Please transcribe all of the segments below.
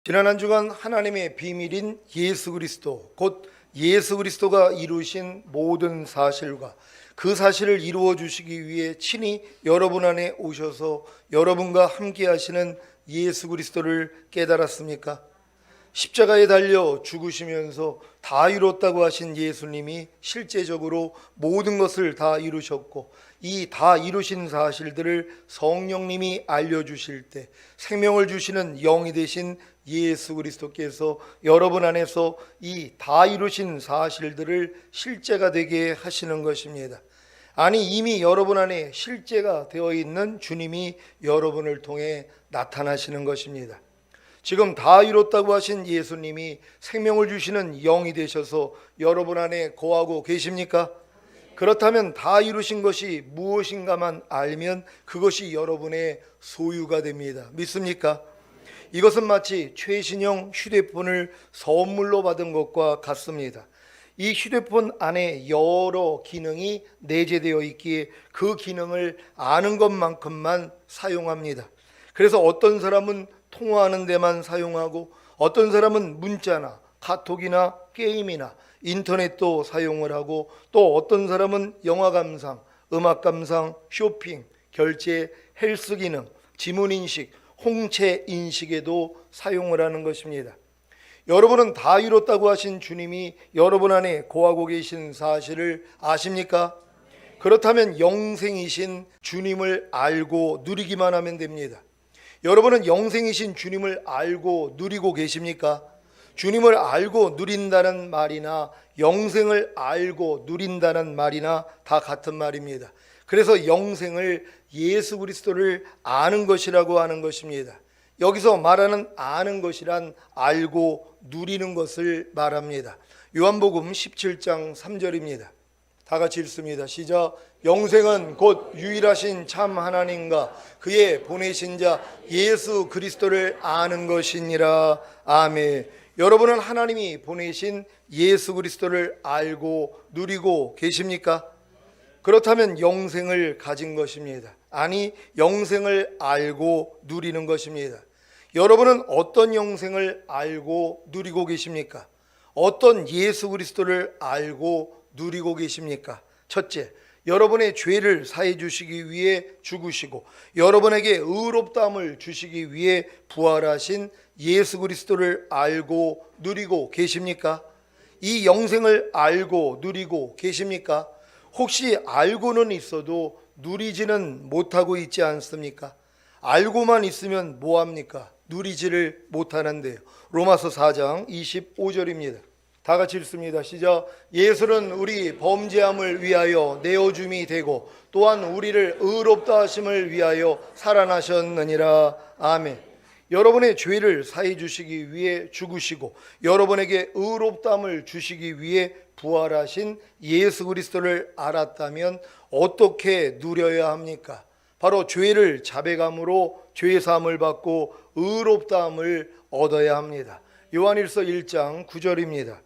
지난 한 주간 하나님의 비밀인 예수 그리스도, 곧 예수 그리스도가 이루신 모든 사실과 그 사실을 이루어 주시기 위해 친히 여러분 안에 오셔서 여러분과 함께 하시는 예수 그리스도를 깨달았습니까? 십자가에 달려 죽으시면서 다 이뤘다고 하신 예수님이 실제적으로 모든 것을 다 이루셨고, 이 다 이루신 사실들을 성령님이 알려주실 때 생명을 주시는 영이 되신 예수 그리스도께서 여러분 안에서 이 다 이루신 사실들을 실제가 되게 하시는 것입니다. 아니, 이미 여러분 안에 실제가 되어 있는 주님이 여러분을 통해 나타나시는 것입니다. 지금 다 이뤘다고 하신 예수님이 생명을 주시는 영이 되셔서 여러분 안에 거하고 계십니까? 그렇다면 다 이루신 것이 무엇인가만 알면 그것이 여러분의 소유가 됩니다. 믿습니까? 이것은 마치 최신형 휴대폰을 선물로 받은 것과 같습니다. 이 휴대폰 안에 여러 기능이 내재되어 있기에 그 기능을 아는 것만큼만 사용합니다. 그래서 어떤 사람은 통화하는 데만 사용하고, 어떤 사람은 문자나 카톡이나 게임이나 인터넷도 사용을 하고, 또 어떤 사람은 영화 감상, 음악 감상, 쇼핑, 결제, 헬스 기능, 지문 인식, 홍채 인식에도 사용을 하는 것입니다. 여러분은 다 이뤘다고 하신 주님이 여러분 안에 거하고 계신 사실을 아십니까? 그렇다면 영생이신 주님을 알고 누리기만 하면 됩니다. 여러분은 영생이신 주님을 알고 누리고 계십니까? 주님을 알고 누린다는 말이나 영생을 알고 누린다는 말이나 다 같은 말입니다. 그래서 영생을 예수 그리스도를 아는 것이라고 하는 것입니다. 여기서 말하는 아는 것이란 알고 누리는 것을 말합니다. 요한복음 17장 3절입니다. 다 같이 읽습니다. 시작. 영생은 곧 유일하신 참 하나님과 그의 보내신 자 예수 그리스도를 아는 것이니라. 아멘. 여러분은 하나님이 보내신 예수 그리스도를 알고 누리고 계십니까? 그렇다면 영생을 가진 것입니다. 아니, 영생을 알고 누리는 것입니다. 여러분은 어떤 영생을 알고 누리고 계십니까? 어떤 예수 그리스도를 알고 누리고 계십니까? 첫째, 여러분의 죄를 사해 주시기 위해 죽으시고 여러분에게 의롭다함을 주시기 위해 부활하신 예수 그리스도를 알고 누리고 계십니까? 이 영생을 알고 누리고 계십니까? 혹시 알고는 있어도 누리지는 못하고 있지 않습니까? 알고만 있으면 뭐합니까? 누리지를 못하는데요. 로마서 4장 25절입니다. 다 같이 읽습니다. 시작. 예수는 우리 범죄함을 위하여 내어줌이 되고 또한 우리를 의롭다 하심을 위하여 살아나셨느니라. 아멘. 여러분의 죄를 사해 주시기 위해 죽으시고 여러분에게 의롭다함을 주시기 위해 부활하신 예수 그리스도를 알았다면 어떻게 누려야 합니까? 바로 죄를 자백함으로 죄사함을 받고 의롭다함을 얻어야 합니다. 요한일서 1장 9절입니다.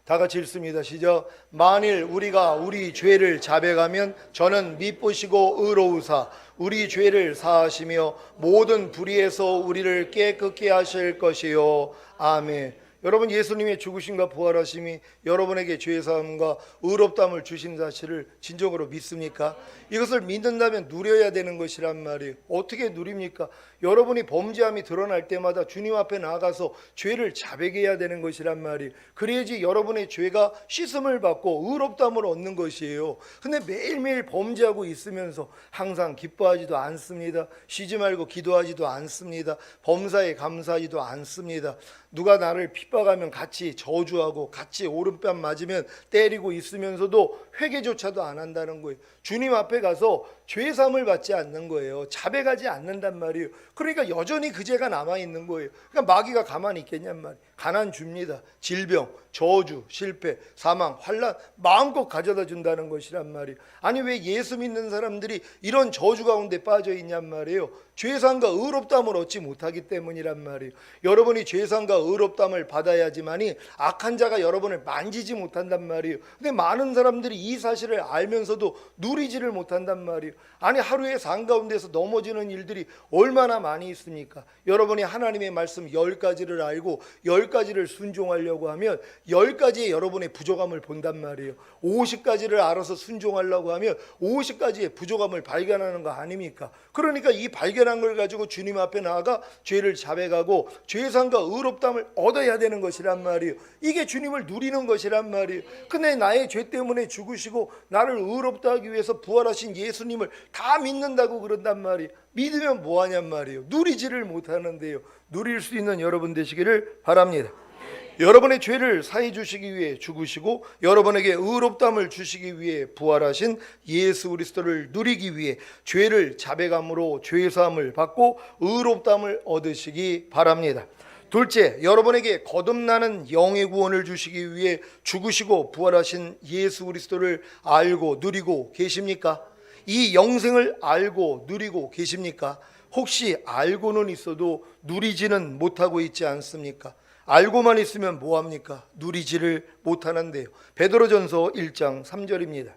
다 같이 읽습니다. 시작. 만일 우리가 우리 죄를 자백하면 저는 미쁘시고 의로우사 우리 죄를 사하시며 모든 불의에서 우리를 깨끗게 하실 것이요. 아멘. 여러분, 예수님의 죽으심과 부활하심이 여러분에게 죄사함과 의롭다함을 주신 사실을 진정으로 믿습니까? 이것을 믿는다면 누려야 되는 것이란 말이에요. 어떻게 누립니까? 여러분이 범죄함이 드러날 때마다 주님 앞에 나아가서 죄를 자백해야 되는 것이란 말이에요. 그래야지 여러분의 죄가 씻음을 받고 의롭다함을 얻는 것이에요. 근데 매일매일 범죄하고 있으면서 항상 기뻐하지도 않습니다. 쉬지 말고 기도하지도 않습니다. 범사에 감사하지도 않습니다. 누가 나를 핍박하면 같이 저주하고 같이 오른뺨 맞으면 때리고 있으면서도 회개조차도 안 한다는 거예요. 주님 앞에 가서 죄사함을 받지 않는 거예요. 자백하지 않는단 말이에요. 그러니까 여전히 그 죄가 남아있는 거예요. 그러니까 마귀가 가만히 있겠냔 말이에요. 가난 줍니다. 질병, 저주, 실패, 사망, 환난 마음껏 가져다 준다는 것이란 말이에요. 아니, 왜 예수 믿는 사람들이 이런 저주 가운데 빠져 있냔 말이에요. 죄사함과 의롭다함을 얻지 못하기 때문이란 말이에요. 여러분이 죄사함과 의롭다함을 받아야지만이 악한 자가 여러분을 만지지 못한단 말이에요. 근데 많은 사람들이 이 사실을 알면서도 누리지를 못한단 말이에요. 아니, 하루의 삶 가운데서 넘어지는 일들이 얼마나 많이 있습니까? 여러분이 하나님의 말씀 10가지를 알고 10가지를 순종하려고 하면 10가지의 여러분의 부족함을 본단 말이에요. 50가지를 알아서 순종하려고 하면 50가지의 부족함을 발견하는 거 아닙니까? 그러니까 이 발견한 걸 가지고 주님 앞에 나아가 죄를 자백하고 죄사함과 의롭다함을 얻어야 되는 것이란 말이에요. 이게 주님을 누리는 것이란 말이에요. 근데 나의 죄 때문에 죽으시고 나를 의롭다 하기 위해서 부활하신 예수님을 다 믿는다고 그런단 말이에요. 믿으면 뭐하냔 말이에요. 누리지를 못하는데요. 누릴 수 있는 여러분 되시기를 바랍니다. 여러분의 죄를 사해 주시기 위해 죽으시고 여러분에게 의롭다함을 주시기 위해 부활하신 예수 그리스도를 누리기 위해 죄를 자백함으로 죄사함을 받고 의롭다함을 얻으시기 바랍니다. 둘째, 여러분에게 거듭나는 영의 구원을 주시기 위해 죽으시고 부활하신 예수 그리스도를 알고 누리고 계십니까? 이 영생을 알고 누리고 계십니까? 혹시 알고는 있어도 누리지는 못하고 있지 않습니까? 알고만 있으면 뭐합니까? 누리지를 못하는데요. 베드로전서 1장 3절입니다.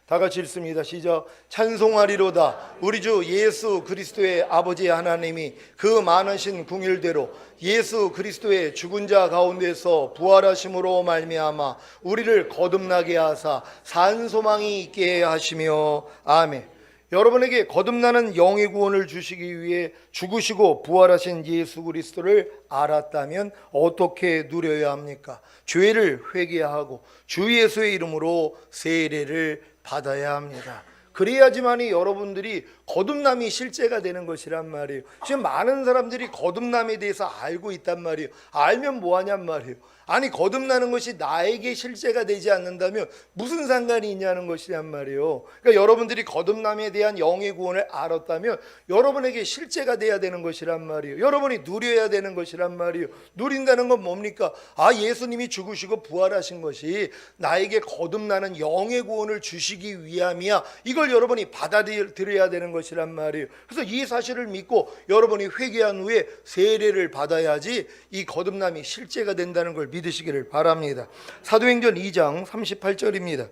다 같이 읽습니다. 시작. 찬송하리로다 우리 주 예수 그리스도의 아버지 하나님이 그 많으신 궁일대로 예수 그리스도의 죽은 자 가운데서 부활하심으로 말미암아 우리를 거듭나게 하사 산 소망이 있게 하시며 아멘. 여러분에게 거듭나는 영의 구원을 주시기 위해 죽으시고 부활하신 예수 그리스도를 알았다면 어떻게 누려야 합니까? 죄를 회개하고 주 예수의 이름으로 세례를 받아야 합니다. 그래야지만이 여러분들이 거듭남이 실제가 되는 것이란 말이에요. 지금 많은 사람들이 거듭남에 대해서 알고 있단 말이에요. 알면 뭐하냔 말이에요. 아니, 거듭나는 것이 나에게 실제가 되지 않는다면 무슨 상관이 있냐는 것이란 말이에요. 그러니까 여러분들이 거듭남에 대한 영의 구원을 알았다면 여러분에게 실제가 돼야 되는 것이란 말이에요. 여러분이 누려야 되는 것이란 말이에요. 누린다는 건 뭡니까? 아, 예수님이 죽으시고 부활하신 것이 나에게 거듭나는 영의 구원을 주시기 위함이야. 이걸 여러분이 받아들여야 되는 것이란 말이에요. 그래서 이 사실을 믿고 여러분이 회개한 후에 세례를 받아야지 이 거듭남이 실제가 된다는 걸 믿으시기를 바랍니다. 사도행전 2장 38절입니다.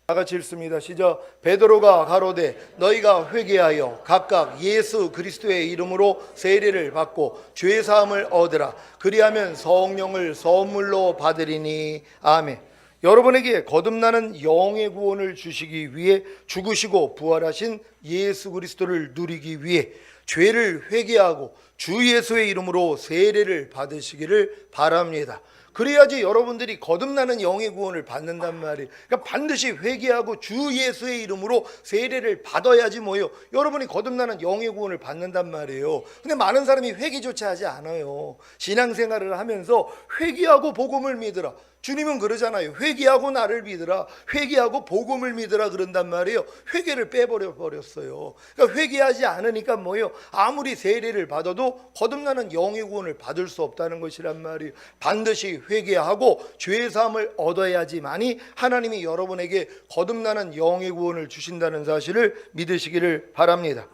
다 같이 읽습니다. 시작. 베드로가 가로되 너희가 회개하여 각각 예수 그리스도의 이름으로 세례를 받고 죄 사함을 얻으라. 그리하면 성령을 선물로 받으리니 아멘. 여러분에게 거듭나는 영의 구원을 주시기 위해 죽으시고 부활하신 예수 그리스도를 누리기 위해 죄를 회개하고 주 예수의 이름으로 세례를 받으시기를 바랍니다. 그래야지 여러분들이 거듭나는 영의 구원을 받는단 말이에요. 그러니까 반드시 회개하고 주 예수의 이름으로 세례를 받아야지 뭐예요. 여러분이 거듭나는 영의 구원을 받는단 말이에요. 근데 많은 사람이 회개조차 하지 않아요. 신앙생활을 하면서 회개하고 복음을 믿으라. 주님은 그러잖아요. 회개하고 나를 믿으라. 회개하고 복음을 믿으라 그런단 말이에요. 회개를 빼버렸어요. 그러니까 회개하지 않으니까 뭐예요? 아무리 세례를 받아도 거듭나는 영의 구원을 받을 수 없다는 것이란 말이에요. 반드시 회개하고 죄 사함을 얻어야지만이 하나님이 여러분에게 거듭나는 영의 구원을 주신다는 사실을 믿으시기를 바랍니다.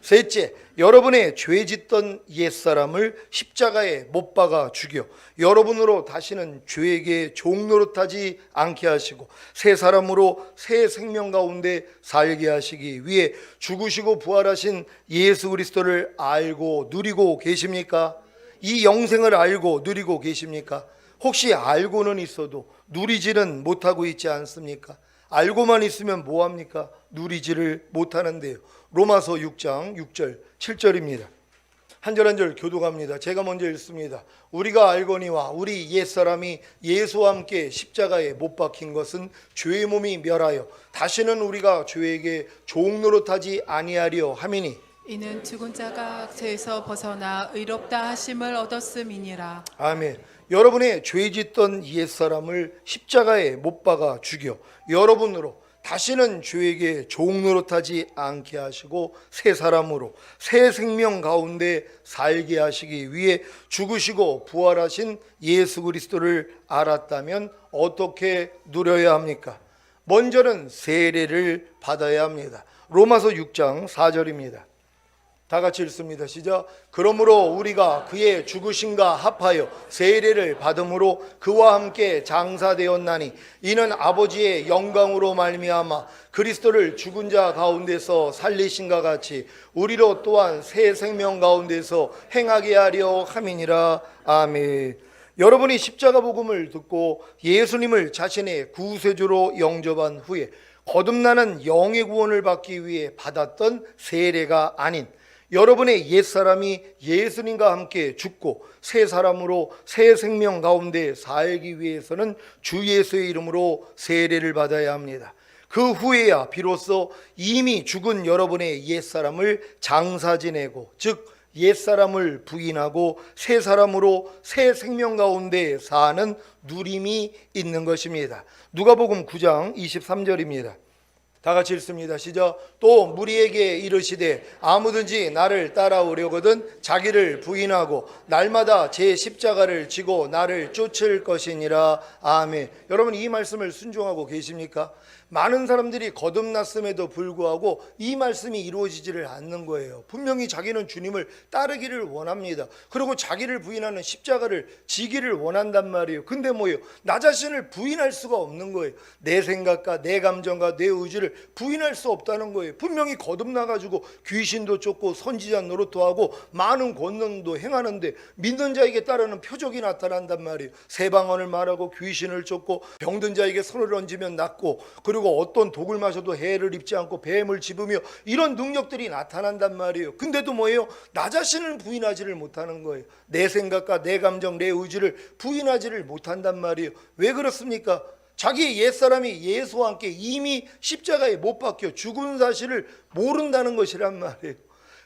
셋째, 여러분의 죄 짓던 옛사람을 십자가에 못 박아 죽여 여러분으로 다시는 죄에게 종노릇하지 않게 하시고 새 사람으로 새 생명 가운데 살게 하시기 위해 죽으시고 부활하신 예수 그리스도를 알고 누리고 계십니까? 이 영생을 알고 누리고 계십니까? 혹시 알고는 있어도 누리지는 못하고 있지 않습니까? 알고만 있으면 뭐합니까? 누리지를 못하는데요. 로마서 6장 6절 7절입니다. 한 절 한 절 교독합니다. 제가 먼저 읽습니다. 우리가 알거니와 우리 옛사람이 예수와 함께 십자가에 못 박힌 것은 죄의 몸이 멸하여 다시는 우리가 죄에게 종노릇하지 아니하려 함이니 이는 죽은 자가 죄에서 벗어나 의롭다 하심을 얻었음이니라. 아멘. 여러분의 죄 짓던 옛사람을 십자가에 못 박아 죽여 여러분으로 다시는 죄에게 종노릇하지 않게 하시고 새 사람으로 새 생명 가운데 살게 하시기 위해 죽으시고 부활하신 예수 그리스도를 알았다면 어떻게 누려야 합니까? 먼저는 세례를 받아야 합니다. 로마서 6장 4절입니다. 다 같이 읽습니다. 시작. 그러므로 우리가 그의 죽으심과 합하여 세례를 받음으로 그와 함께 장사되었나니 이는 아버지의 영광으로 말미암아 그리스도를 죽은 자 가운데서 살리신과 같이 우리로 또한 새 생명 가운데서 행하게 하려 함이니라. 아멘. 여러분이 십자가 복음을 듣고 예수님을 자신의 구세주로 영접한 후에 거듭나는 영의 구원을 받기 위해 받았던 세례가 아닌 여러분의 옛사람이 예수님과 함께 죽고 새 사람으로 새 생명 가운데 살기 위해서는 주 예수의 이름으로 세례를 받아야 합니다. 그 후에야 비로소 이미 죽은 여러분의 옛사람을 장사 지내고, 즉 옛사람을 부인하고 새 사람으로 새 생명 가운데 사는 누림이 있는 것입니다. 누가복음 9장 23절입니다. 다 같이 읽습니다. 시작. 또 무리에게 이르시되 아무든지 나를 따라오려거든 자기를 부인하고 날마다 제 십자가를 지고 나를 쫓을 것이니라. 아멘. 여러분, 이 말씀을 순종하고 계십니까? 많은 사람들이 거듭났음에도 불구하고 이 말씀이 이루어지지를 않는 거예요. 분명히 자기는 주님을 따르기를 원합니다. 그리고 자기를 부인하는 십자가를 지기를 원한단 말이에요. 근데 뭐예요? 나 자신을 부인할 수가 없는 거예요. 내 생각과 내 감정과 내 의지를 부인할 수 없다는 거예요. 분명히 거듭나가지고 귀신도 쫓고 선지자 노릇도 하고 많은 권능도 행하는데 믿는 자에게 따르는 표적이 나타난단 말이에요. 새 방언을 말하고 귀신을 쫓고 병든 자에게 손을 얹으면 낫고, 그리고 어떤 독을 마셔도 해를 입지 않고 뱀을 집으며 이런 능력들이 나타난단 말이에요. 근데도 뭐예요? 나 자신을 부인하지를 못하는 거예요. 내 생각과 내 감정, 내 의지를 부인하지를 못한단 말이에요. 왜 그렇습니까? 자기의 옛사람이 예수와 함께 이미 십자가에 못 박혀 죽은 사실을 모른다는 것이란 말이에요.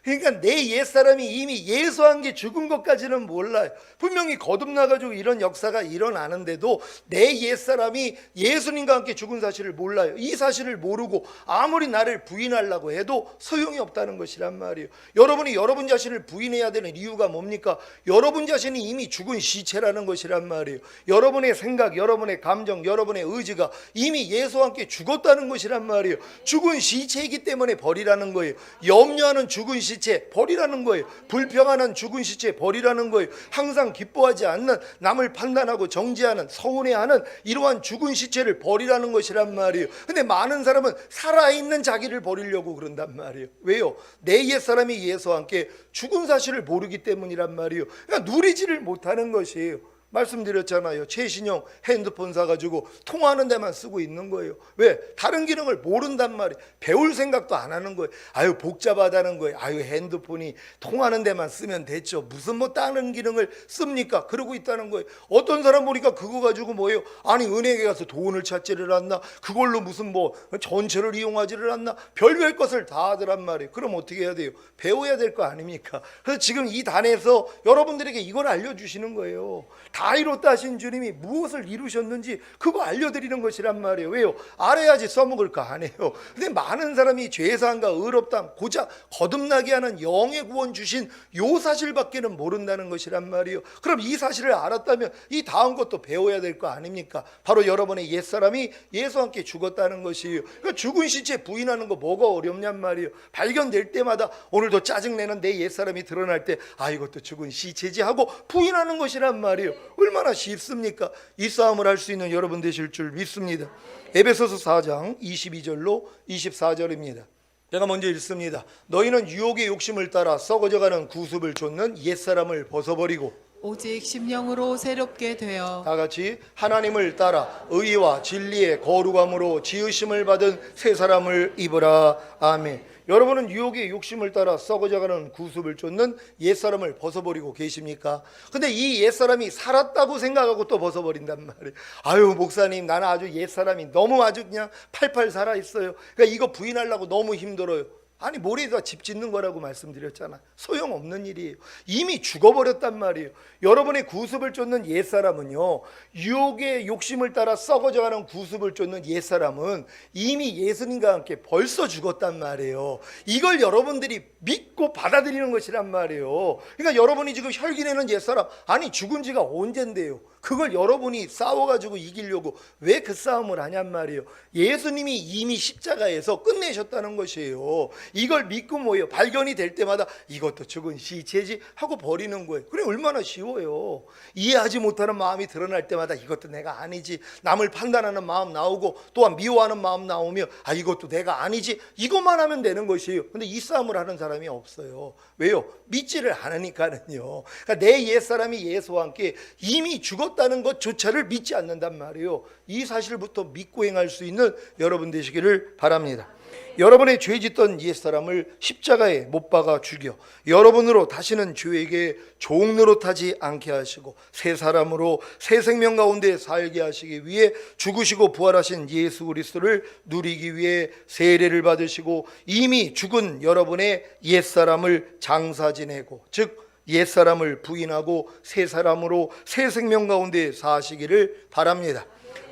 그러니까 내 옛사람이 이미 예수와 함께 죽은 것까지는 몰라요. 분명히 거듭나가지고 이런 역사가 일어나는데도 내 옛사람이 예수님과 함께 죽은 사실을 몰라요. 이 사실을 모르고 아무리 나를 부인하려고 해도 소용이 없다는 것이란 말이에요. 여러분이 여러분 자신을 부인해야 되는 이유가 뭡니까? 여러분 자신이 이미 죽은 시체라는 것이란 말이에요. 여러분의 생각, 여러분의 감정, 여러분의 의지가 이미 예수와 함께 죽었다는 것이란 말이에요. 죽은 시체이기 때문에 버리라는 거예요. 염려하는 죽은 시체 버리라는 거예요. 불평하는 죽은 시체 버리라는 거예요. 항상 기뻐하지 않는, 남을 판단하고 정죄하는, 서운해하는 이러한 죽은 시체를 버리라는 것이란 말이에요. 근데 많은 사람은 살아있는 자기를 버리려고 그런단 말이에요. 왜요? 내 옛사람이 예수와 함께 죽은 사실을 모르기 때문이란 말이에요. 그러니까 누리지를 못하는 것이에요. 말씀드렸잖아요. 최신형 핸드폰 사가지고 통화하는 데만 쓰고 있는 거예요. 왜? 다른 기능을 모른단 말이에요. 배울 생각도 안 하는 거예요. 아유, 복잡하다는 거예요. 아유, 핸드폰이 통화하는 데만 쓰면 됐죠. 무슨 뭐 다른 기능을 씁니까? 그러고 있다는 거예요. 어떤 사람 보니까 그거 가지고 뭐예요? 아니, 은행에 가서 돈을 찾지를 않나? 그걸로 무슨 뭐 전철을 이용하지를 않나? 별별 것을 다 하더란 말이에요. 그럼 어떻게 해야 돼요? 배워야 될 거 아닙니까? 그래서 지금 이 단에서 여러분들에게 이걸 알려주시는 거예요. 다 이뤘다 하신 주님이 무엇을 이루셨는지 그거 알려드리는 것이란 말이에요. 왜요? 알아야지 써먹을 거 아니에요. 근데 많은 사람이 죄사함과 의롭다함, 고작 거듭나게 하는 영의 구원 주신 요 사실밖에는 모른다는 것이란 말이에요. 그럼 이 사실을 알았다면 이 다음 것도 배워야 될 거 아닙니까? 바로 여러분의 옛사람이 예수와 함께 죽었다는 것이에요. 그러니까 죽은 시체 부인하는 거 뭐가 어렵냔 말이에요. 발견될 때마다 오늘도 짜증내는 내 옛사람이 드러날 때 아, 이것도 죽은 시체지 하고 부인하는 것이란 말이에요. 얼마나 쉽습니까? 이 싸움을 할 수 있는 여러분 되실 줄 믿습니다. 에베소서 4장 22절로 24절입니다. 제가 먼저 읽습니다. 너희는 유혹의 욕심을 따라 썩어져가는 구습을 쫓는 옛사람을 벗어버리고 오직 심령으로 새롭게 되어 다 같이 하나님을 따라 의와 진리의 거룩함으로 지으심을 받은 새 사람을 입으라. 아멘. 여러분은 유혹의 욕심을 따라 썩어져가는 구습을 쫓는 옛사람을 벗어버리고 계십니까? 근데 이 옛사람이 살았다고 생각하고 또 벗어버린단 말이에요. 아유, 목사님, 나는 아주 옛사람이 너무 아주 그냥 팔팔 살아있어요. 그러니까 이거 부인하려고 너무 힘들어요. 아니, 머리에다 집 짓는 거라고 말씀드렸잖아. 소용없는 일이에요. 이미 죽어버렸단 말이에요. 여러분의 구습을 쫓는 옛사람은요, 유혹의 욕심을 따라 썩어져가는 구습을 쫓는 옛사람은 이미 예수님과 함께 벌써 죽었단 말이에요. 이걸 여러분들이 믿고 받아들이는 것이란 말이에요. 그러니까 여러분이 지금 혈기내는 옛사람, 아니 죽은 지가 언젠데요. 그걸 여러분이 싸워가지고 이기려고 왜 그 싸움을 하냔 말이에요. 예수님이 이미 십자가에서 끝내셨다는 것이에요. 이걸 믿고 뭐예요? 발견이 될 때마다 이것도 죽은 시체지 하고 버리는 거예요. 그래 얼마나 쉬워요. 이해하지 못하는 마음이 드러날 때마다 이것도 내가 아니지, 남을 판단하는 마음 나오고 또한 미워하는 마음 나오면 아 이것도 내가 아니지, 이것만 하면 되는 것이에요. 근데 이 싸움을 하는 사람이 없어요. 왜요? 믿지를 않으니까는요. 그러니까 내 옛사람이 예수와 함께 이미 죽었다는 것조차를 믿지 않는단 말이에요. 이 사실부터 믿고 행할 수 있는 여러분 되시기를 바랍니다. 여러분의 죄 짓던 옛사람을 십자가에 못 박아 죽여 여러분으로 다시는 죄에게 종 노릇하지 않게 하시고 새 사람으로 새 생명 가운데 살게 하시기 위해 죽으시고 부활하신 예수 그리스도를 누리기 위해 세례를 받으시고 이미 죽은 여러분의 옛사람을 장사 지내고, 즉 옛사람을 부인하고 새 사람으로 새 생명 가운데 사시기를 바랍니다.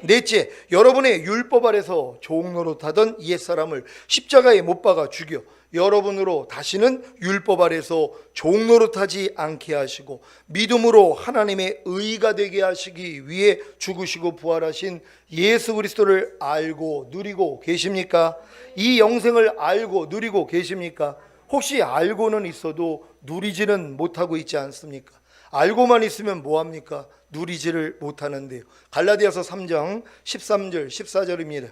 넷째, 여러분의 율법 아래서 종 노릇하던 옛사람을 십자가에 못 박아 죽여 여러분으로 다시는 율법 아래서 종 노릇하지 않게 하시고 믿음으로 하나님의 의가 되게 하시기 위해 죽으시고 부활하신 예수 그리스도를 알고 누리고 계십니까? 이 영생을 알고 누리고 계십니까? 혹시 알고는 있어도 누리지는 못하고 있지 않습니까? 알고만 있으면 뭐합니까? 누리지를 못하는데요. 갈라디아서 3장 13절 14절입니다.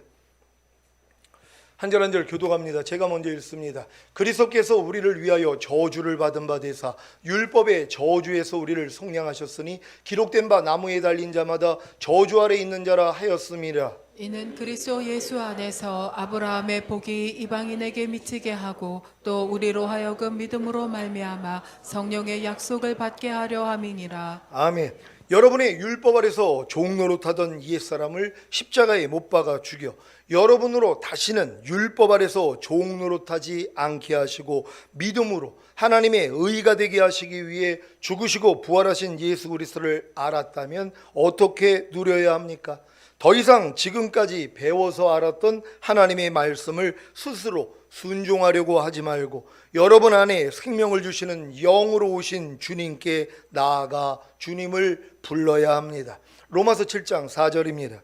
한 절 한 절 교독합니다. 제가 먼저 읽습니다. 그리스도께서 우리를 위하여 저주를 받은 바 되사 율법의 저주에서 우리를 속량하셨으니 기록된 바 나무에 달린 자마다 저주 아래 있는 자라 하였음이라. 이는 그리스도 예수 안에서 아브라함의 복이 이방인에게 미치게 하고 또 우리로 하여금 믿음으로 말미암아 성령의 약속을 받게 하려 함이니라. 아멘. 여러분의 율법 아래서 종 노릇하던 옛사람을 십자가에 못 박아 죽여 여러분으로 다시는 율법 아래서 종 노릇하지 않게 하시고 믿음으로 하나님의 의가 되게 하시기 위해 죽으시고 부활하신 예수 그리스도를 알았다면 어떻게 누려야 합니까? 더 이상 지금까지 배워서 알았던 하나님의 말씀을 스스로 순종하려고 하지 말고 여러분 안에 생명을 주시는 영으로 오신 주님께 나아가 주님을 불러야 합니다. 로마서 7장 4절입니다.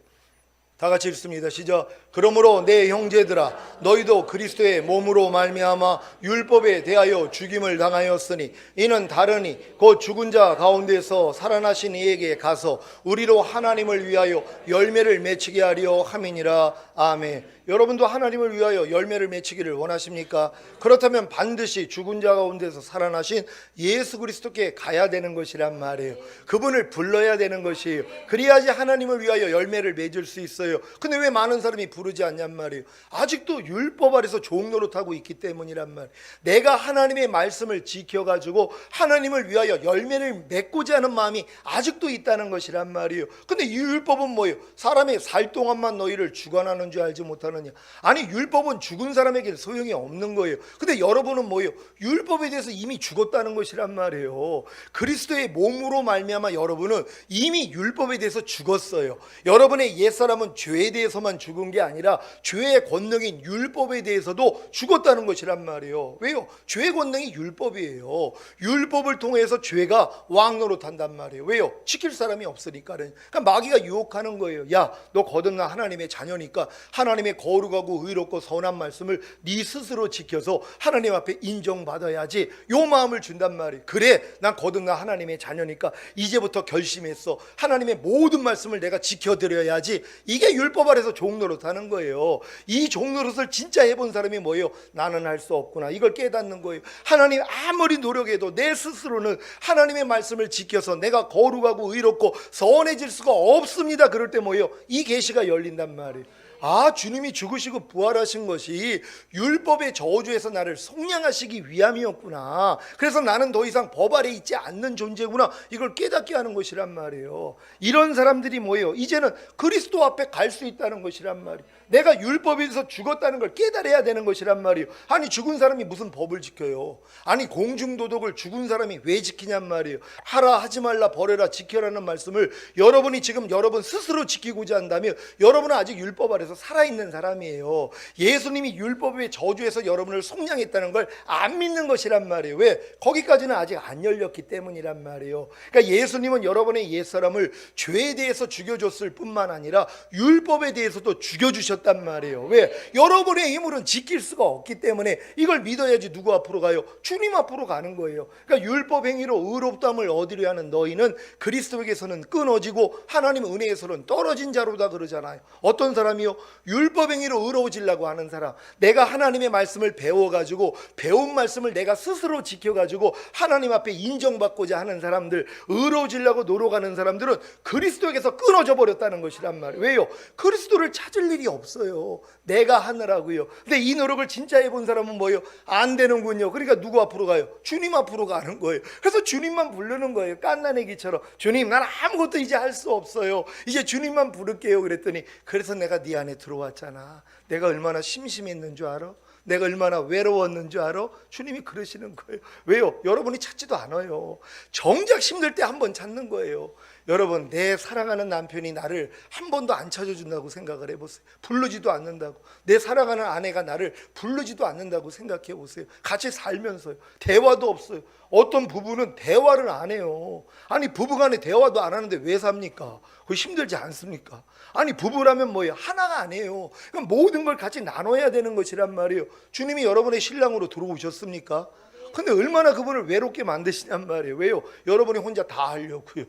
다 같이 읽습니다. 시작. 그러므로 내 형제들아 너희도 그리스도의 몸으로 말미암아 율법에 대하여 죽임을 당하였으니 이는 다르니 곧 죽은 자 가운데서 살아나신 이에게 가서 우리로 하나님을 위하여 열매를 맺히게 하려 함이니라. 아멘. 여러분도 하나님을 위하여 열매를 맺히기를 원하십니까? 그렇다면 반드시 죽은 자 가운데서 살아나신 예수 그리스도께 가야 되는 것이란 말이에요. 그분을 불러야 되는 것이에요. 그래야지 하나님을 위하여 열매를 맺을 수 있어요. 근데 왜 많은 사람이 부르지 않냔 말이에요. 아직도 율법 아래서 종 노릇하고 있기 때문이란 말이에요. 내가 하나님의 말씀을 지켜가지고 하나님을 위하여 열매를 맺고자 하는 마음이 아직도 있다는 것이란 말이에요. 근데 이 율법은 뭐예요? 사람의 살 동안만 너희를 주관하는 줄 알지 못하느냐. 아니 율법은 죽은 사람에게 소용이 없는 거예요. 근데 여러분은 뭐예요? 율법에 대해서 이미 죽었다는 것이란 말이에요. 그리스도의 몸으로 말미암아 여러분은 이미 율법에 대해서 죽었어요. 여러분의 옛사람은 죄에 대해서만 죽은 게 아니라 죄의 권능인 율법에 대해서도 죽었다는 것이란 말이에요. 왜요? 죄의 권능이 율법이에요. 율법을 통해서 죄가 왕노릇한단 말이에요. 왜요? 지킬 사람이 없으니까. 그러니까 마귀가 유혹하는 거예요. 야, 너 거듭난 하나님의 자녀니까 하나님의 거룩하고 의롭고 선한 말씀을 네 스스로 지켜서 하나님 앞에 인정받아야지. 요 마음을 준단 말이에요. 그래, 난 거듭난 하나님의 자녀니까 이제부터 결심했어. 하나님의 모든 말씀을 내가 지켜드려야지. 이게 율법 아래서 종노릇하는 거예요. 이 종노릇을 진짜 해본 사람이 뭐예요? 나는 할 수 없구나. 이걸 깨닫는 거예요. 하나님 아무리 노력해도 내 스스로는 하나님의 말씀을 지켜서 내가 거룩하고 의롭고 선해질 수가 없습니다. 그럴 때 뭐예요? 이 계시가 열린단 말이에요. 아, 주님이 죽으시고 부활하신 것이 율법의 저주에서 나를 속량하시기 위함이었구나. 그래서 나는 더 이상 법 아래 있지 않는 존재구나. 이걸 깨닫게 하는 것이란 말이에요. 이런 사람들이 뭐예요? 이제는 그리스도 앞에 갈 수 있다는 것이란 말이에요. 내가 율법에서 죽었다는 걸 깨달아야 되는 것이란 말이에요. 아니 죽은 사람이 무슨 법을 지켜요? 아니 공중도덕을 죽은 사람이 왜 지키냔 말이에요. 하라 하지 말라 버려라 지켜라는 말씀을 여러분이 지금 여러분 스스로 지키고자 한다면 여러분은 아직 율법 아래서 살아있는 사람이에요. 예수님이 율법의 저주에서 여러분을 속량했다는 걸 안 믿는 것이란 말이에요. 왜? 거기까지는 아직 안 열렸기 때문이란 말이에요. 그러니까 예수님은 여러분의 옛사람을 죄에 대해서 죽여줬을 뿐만 아니라 율법에 대해서도 죽여주셨단 말이에요. 왜? 여러분의 힘으로는 지킬 수가 없기 때문에 이걸 믿어야지 누구 앞으로 가요? 주님 앞으로 가는 거예요. 그러니까 율법 행위로 의롭다함을 얻으려 하는 너희는 그리스도에게서는 끊어지고 하나님 은혜에서는 떨어진 자로다 그러잖아요. 어떤 사람이요? 율법 행위로 의로워지려고 하는 사람. 내가 하나님의 말씀을 배워가지고 배운 말씀을 내가 스스로 지켜가지고 하나님 앞에 인정받고자 하는 사람들, 의로워지려고 노력하는 사람들은 그리스도에게서 끊어져 버렸다는 것이란 말이에요. 왜요? 그리스도를 찾을 일이 없어요. 내가 하느라고요. 근데 이 노력을 진짜 해본 사람은 뭐예요? 안 되는군요. 그러니까 누구 앞으로 가요? 주님 앞으로 가는 거예요. 그래서 주님만 부르는 거예요. 깐난애기처럼. 주님, 난 아무것도 이제 할 수 없어요. 이제 주님만 부를게요. 그랬더니 그래서 내가 네 안에 들어왔잖아. 내가 얼마나 심심했는 줄 알아? 내가 얼마나 외로웠는 줄 알아? 주님이 그러시는 거예요. 왜요? 여러분이 찾지도 않아요. 정작 힘들 때 한 번 찾는 거예요. 여러분, 내 사랑하는 남편이 나를 한 번도 안 찾아준다고 생각을 해보세요. 부르지도 않는다고. 내 사랑하는 아내가 나를 부르지도 않는다고 생각해 보세요. 같이 살면서요. 대화도 없어요. 어떤 부부는 대화를 안 해요. 아니, 부부간에 대화도 안 하는데 왜 삽니까? 그거 힘들지 않습니까? 아니, 부부라면 뭐예요? 하나가 아니에요. 그럼 모든 걸 같이 나눠야 되는 것이란 말이에요. 주님이 여러분의 신랑으로 들어오셨습니까? 근데 얼마나 그분을 외롭게 만드시냔 말이에요. 왜요? 여러분이 혼자 다 하려고요.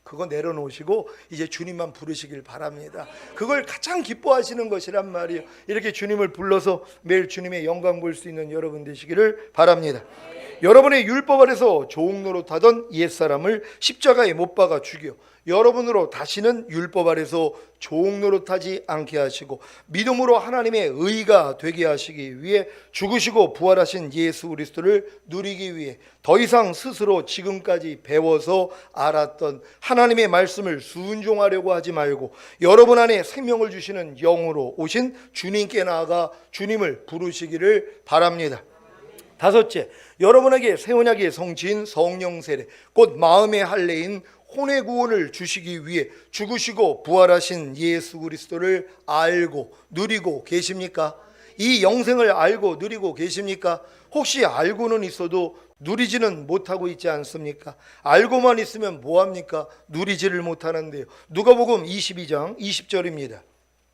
그거 내려놓으시고 이제 주님만 부르시길 바랍니다. 그걸 가장 기뻐하시는 것이란 말이에요. 이렇게 주님을 불러서 매일 주님의 영광 볼 수 있는 여러분 되시기를 바랍니다. 여러분의 율법 아래서 조옥 노릇하던 옛사람을 십자가에 못 박아 죽여 여러분으로 다시는 율법 아래서 조옥 노릇하지 않게 하시고 믿음으로 하나님의 의가 되게 하시기 위해 죽으시고 부활하신 예수 그리스도를 누리기 위해 더 이상 스스로 지금까지 배워서 알았던 하나님의 말씀을 순종하려고 하지 말고 여러분 안에 생명을 주시는 영으로 오신 주님께 나아가 주님을 부르시기를 바랍니다. 다섯째, 여러분에게 새 언약의 성취인 성령 세례, 곧 마음의 할례인 혼의 구원을 주시기 위해 죽으시고 부활하신 예수 그리스도를 알고 누리고 계십니까? 이 영생을 알고 누리고 계십니까? 혹시 알고는 있어도 누리지는 못하고 있지 않습니까? 알고만 있으면 뭐합니까? 누리지를 못하는데요. 누가복음 22장 20절입니다.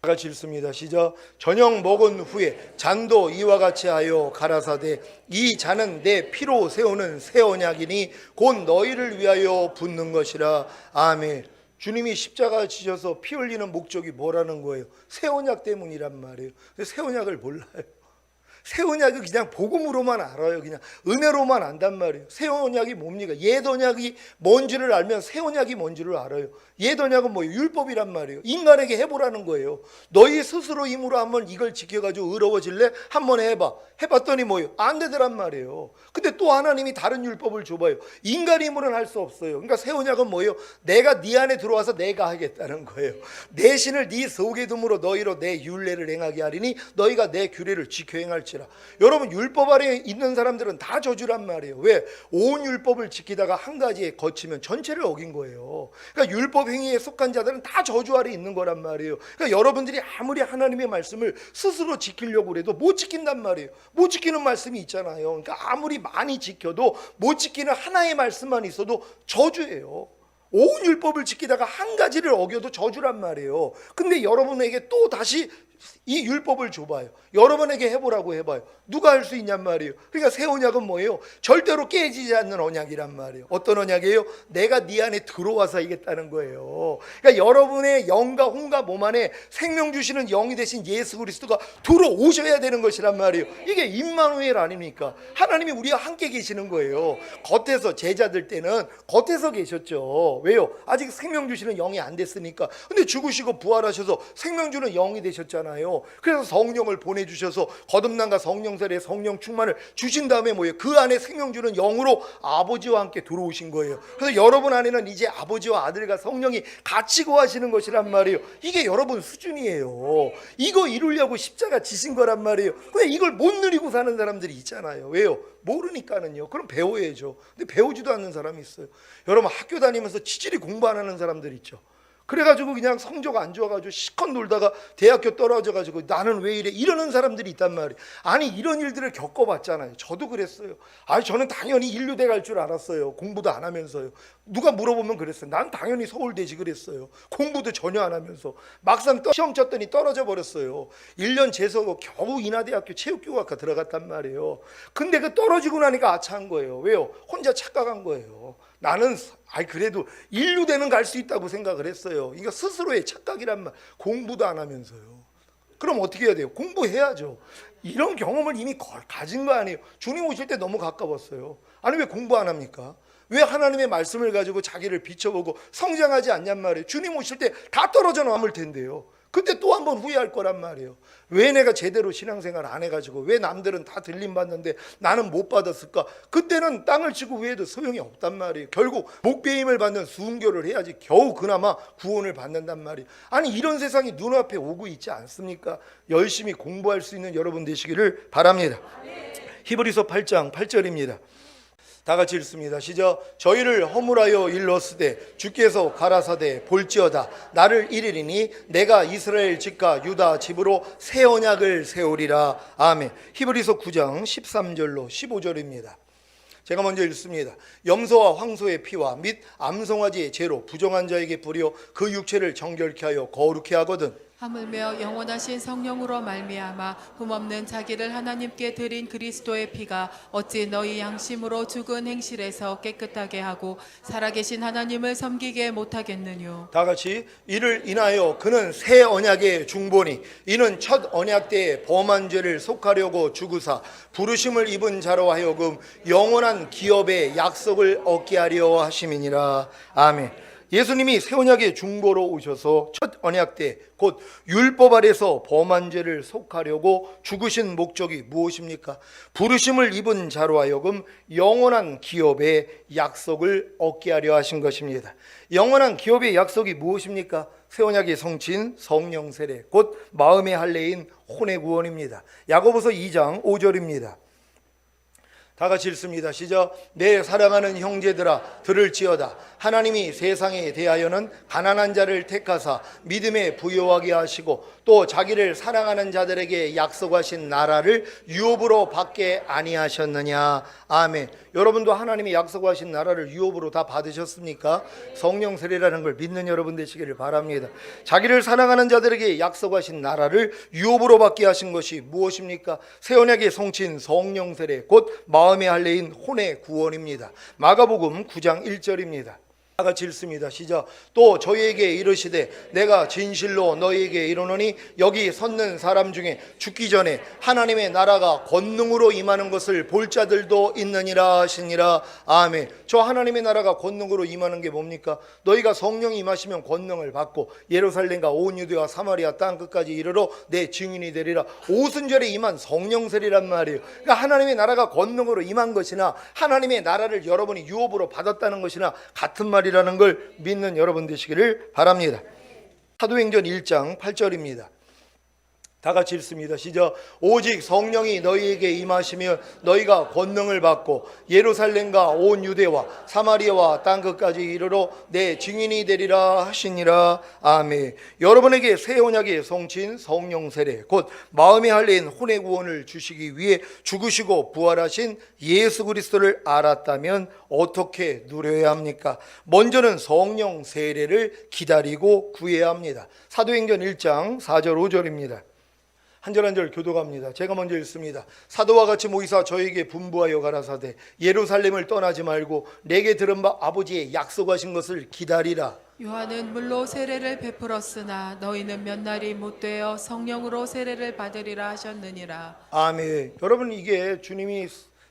다 같이 읽습니다. 시작. 저녁 먹은 후에 잔도 이와 같이 하여 가라사대 이 잔은 내 피로 세우는 새 언약이니 곧 너희를 위하여 붓는 것이라. 아멘. 주님이 십자가 지셔서 피 흘리는 목적이 뭐라는 거예요? 새 언약 때문이란 말이에요. 새 언약을 몰라요. 새 언약은 그냥 복음으로만 알아요. 그냥 은혜로만 안단 말이에요. 새 언약이 뭡니까? 옛 언약이 뭔지를 알면 새 언약이 뭔지를 알아요. 옛 언약은 뭐예요? 율법이란 말이에요. 인간에게 해보라는 거예요. 너희 스스로 힘으로 한번 이걸 지켜가지고 의로워질래? 한번 해봐. 해봤더니 뭐예요? 안 되더란 말이에요. 근데 또 하나님이 다른 율법을 줘봐요. 인간 힘으로는 할 수 없어요. 그러니까 새 언약은 뭐예요? 내가 네 안에 들어와서 내가 하겠다는 거예요. 내 신을 네 속에 둠으로 너희로 내 율례를 행하게 하리니 너희가 내 규례를 지켜 행할지. 여러분, 율법 아래 있는 사람들은 다 저주란 말이에요. 왜? 온 율법을 지키다가 한 가지에 거치면 전체를 어긴 거예요. 그러니까 율법 행위에 속한 자들은 다 저주 아래 있는 거란 말이에요. 그러니까 여러분들이 아무리 하나님의 말씀을 스스로 지키려고 해도 못 지킨단 말이에요. 못 지키는 말씀이 있잖아요. 그러니까 아무리 많이 지켜도 못 지키는 하나의 말씀만 있어도 저주예요. 온 율법을 지키다가 한 가지를 어겨도 저주란 말이에요. 근데 여러분에게 또 다시 이 율법을 줘봐요. 여러분에게 해보라고 해봐요. 누가 할 수 있냔 말이에요. 그러니까 새 언약은 뭐예요? 절대로 깨지지 않는 언약이란 말이에요. 어떤 언약이에요? 내가 네 안에 들어와서 이겠다는 거예요. 그러니까 여러분의 영과 혼과 몸 안에 생명 주시는 영이 되신 예수 그리스도가 들어오셔야 되는 것이란 말이에요. 이게 임마누엘 아닙니까? 하나님이 우리와 함께 계시는 거예요. 겉에서 제자들 때는 겉에서 계셨죠. 왜요? 아직 생명 주시는 영이 안 됐으니까. 근데 죽으시고 부활하셔서 생명 주는 영이 되셨잖아요. 그래서 성령을 보내주셔서 거듭남과 성령세례 성령 충만을 주신 다음에 뭐예요? 그 안에 생명 주는 영으로 아버지와 함께 들어오신 거예요. 그래서 여러분 안에는 이제 아버지와 아들과 성령이 같이 거하시는 것이란 말이에요. 이게 여러분 수준이에요. 이거 이루려고 십자가 지신 거란 말이에요. 근데 이걸 못 누리고 사는 사람들이 있잖아요. 왜요? 모르니까는요. 그럼 배워야죠. 근데 배우지도 않는 사람이 있어요. 여러분, 학교 다니면서 지질이 공부 안 하는 사람들 있죠. 그래가지고 그냥 성적 안 좋아가지고 시컷 놀다가 대학교 떨어져가지고 나는 왜 이래 이러는 사람들이 있단 말이에요. 아니 이런 일들을 겪어봤잖아요. 저도 그랬어요. 아니 저는 당연히 인류대 갈 줄 알았어요. 공부도 안 하면서요. 누가 물어보면 그랬어요. 난 당연히 서울대지 그랬어요. 공부도 전혀 안 하면서 막상 시험 쳤더니 떨어져 버렸어요. 1년 재서 겨우 인하대학교 체육교과과 들어갔단 말이에요. 근데 그 떨어지고 나니까 아차한 거예요. 왜요? 혼자 착각한 거예요. 나는 그래도 인류대는 갈 수 있다고 생각을 했어요. 이거 스스로의 착각이란 말. 공부도 안 하면서요. 그럼 어떻게 해야 돼요? 공부해야죠. 이런 경험을 이미 가진 거 아니에요. 주님 오실 때 너무 가까웠어요. 아니 왜 공부 안 합니까? 왜 하나님의 말씀을 가지고 자기를 비춰보고 성장하지 않냔 말이에요. 주님 오실 때 다 떨어져 남을 텐데요. 그때 또 한 번 후회할 거란 말이에요. 왜 내가 제대로 신앙생활 안 해가지고 왜 남들은 다 들림 받는데 나는 못 받았을까? 그때는 땅을 치고 후회해도 소용이 없단 말이에요. 결국 목배임을 받는 순교를 해야지 겨우 그나마 구원을 받는단 말이에요. 아니 이런 세상이 눈앞에 오고 있지 않습니까? 열심히 공부할 수 있는 여러분 되시기를 바랍니다. 히브리서 8장 8절입니다. 다 같이 읽습니다. 시작. 저희를 허물하여 일렀으되 주께서 가라사대 볼지어다 나를 이르리니 내가 이스라엘 집과 유다 집으로 새 언약을 세우리라. 아멘. 히브리서 9장 13절로 15절입니다. 제가 먼저 읽습니다. 염소와 황소의 피와 및 암송아지의 죄로 부정한 자에게 뿌려 그 육체를 정결케 하여 거룩케 하거든. 하물며 영원하신 성령으로 말미암아 흠없는 자기를 하나님께 드린 그리스도의 피가 어찌 너희 양심으로 죽은 행실에서 깨끗하게 하고 살아계신 하나님을 섬기게 못하겠느뇨. 다 같이 이를 인하여 그는 새 언약의 중보니 이는 첫 언약 때에 범한 죄를 속하려고 죽으사 부르심을 입은 자로 하여금 영원한 기업의 약속을 얻게 하려 하심이니라. 아멘. 예수님이 새 언약의 중보로 오셔서 첫 언약 때 곧 율법 아래서 범한 죄를 속하려고 죽으신 목적이 무엇입니까? 부르심을 입은 자로 하여금 영원한 기업의 약속을 얻게 하려 하신 것입니다. 영원한 기업의 약속이 무엇입니까? 새 언약의 성취인 성령 세례 곧 마음의 할례인 혼의 구원입니다. 야고보서 2장 5절입니다. 다 같이 읽습니다. 시작. 내 사랑하는 형제들아 들을지어다. 하나님이 세상에 대하여는 가난한 자를 택하사 믿음에 부요하게 하시고 또 자기를 사랑하는 자들에게 약속하신 나라를 유업으로 받게 아니하셨느냐. 아멘. 여러분도 하나님이 약속하신 나라를 유업으로 다 받으셨습니까? 성령 세례라는 걸 믿는 여러분 되시기를 바랍니다. 자기를 사랑하는 자들에게 약속하신 나라를 유업으로 받게 하신 것이 무엇입니까? 새 언약의 성취인 성령 세례 곧 마음의 할례인 혼의 구원입니다. 마가복음 9장 1절입니다. 다 같이 읽습니다. 시작. 또 저희에게 이르시되 내가 진실로 너희에게 이르노니 여기 섰는 사람 중에 죽기 전에 하나님의 나라가 권능으로 임하는 것을 볼 자들도 있느니라 하시니라. 아멘. 저 하나님의 나라가 권능으로 임하는 게 뭡니까? 너희가 성령이 임하시면 권능을 받고 예루살렘과 온 유대와 사마리아 땅 끝까지 이르러 내 증인이 되리라. 오순절에 임한 성령 세례란 말이에요. 그러니까 하나님의 나라가 권능으로 임한 것이나 하나님의 나라를 여러분이 유업으로 받았다는 것이나 같은 말이라는 걸 믿는 여러분 되시기를 바랍니다. 사도행전 1장 8절입니다. 다 같이 읽습니다. 시작. 오직 성령이 너희에게 임하시면 너희가 권능을 받고 예루살렘과 온 유대와 사마리아와 땅끝까지 이르러 내 증인이 되리라 하시니라. 아멘. 여러분에게 새 언약의 성취인 성령 세례 곧 마음의 할례인 혼의 구원을 주시기 위해 죽으시고 부활하신 예수 그리스도를 알았다면 어떻게 누려야 합니까? 먼저는 성령 세례를 기다리고 구해야 합니다. 사도행전 1장 4절 5절입니다. 한 절 한 절 교도갑니다. 제가 먼저 읽습니다. 사도와 같이 모이사 저에게 분부하여 가라사대 예루살렘을 떠나지 말고 내게 들은 바 아버지의 약속하신 것을 기다리라. 요한은 물로 세례를 베풀었으나 너희는 몇 날이 못되어 성령으로 세례를 받으리라 하셨느니라. 아멘. 여러분 이게 주님이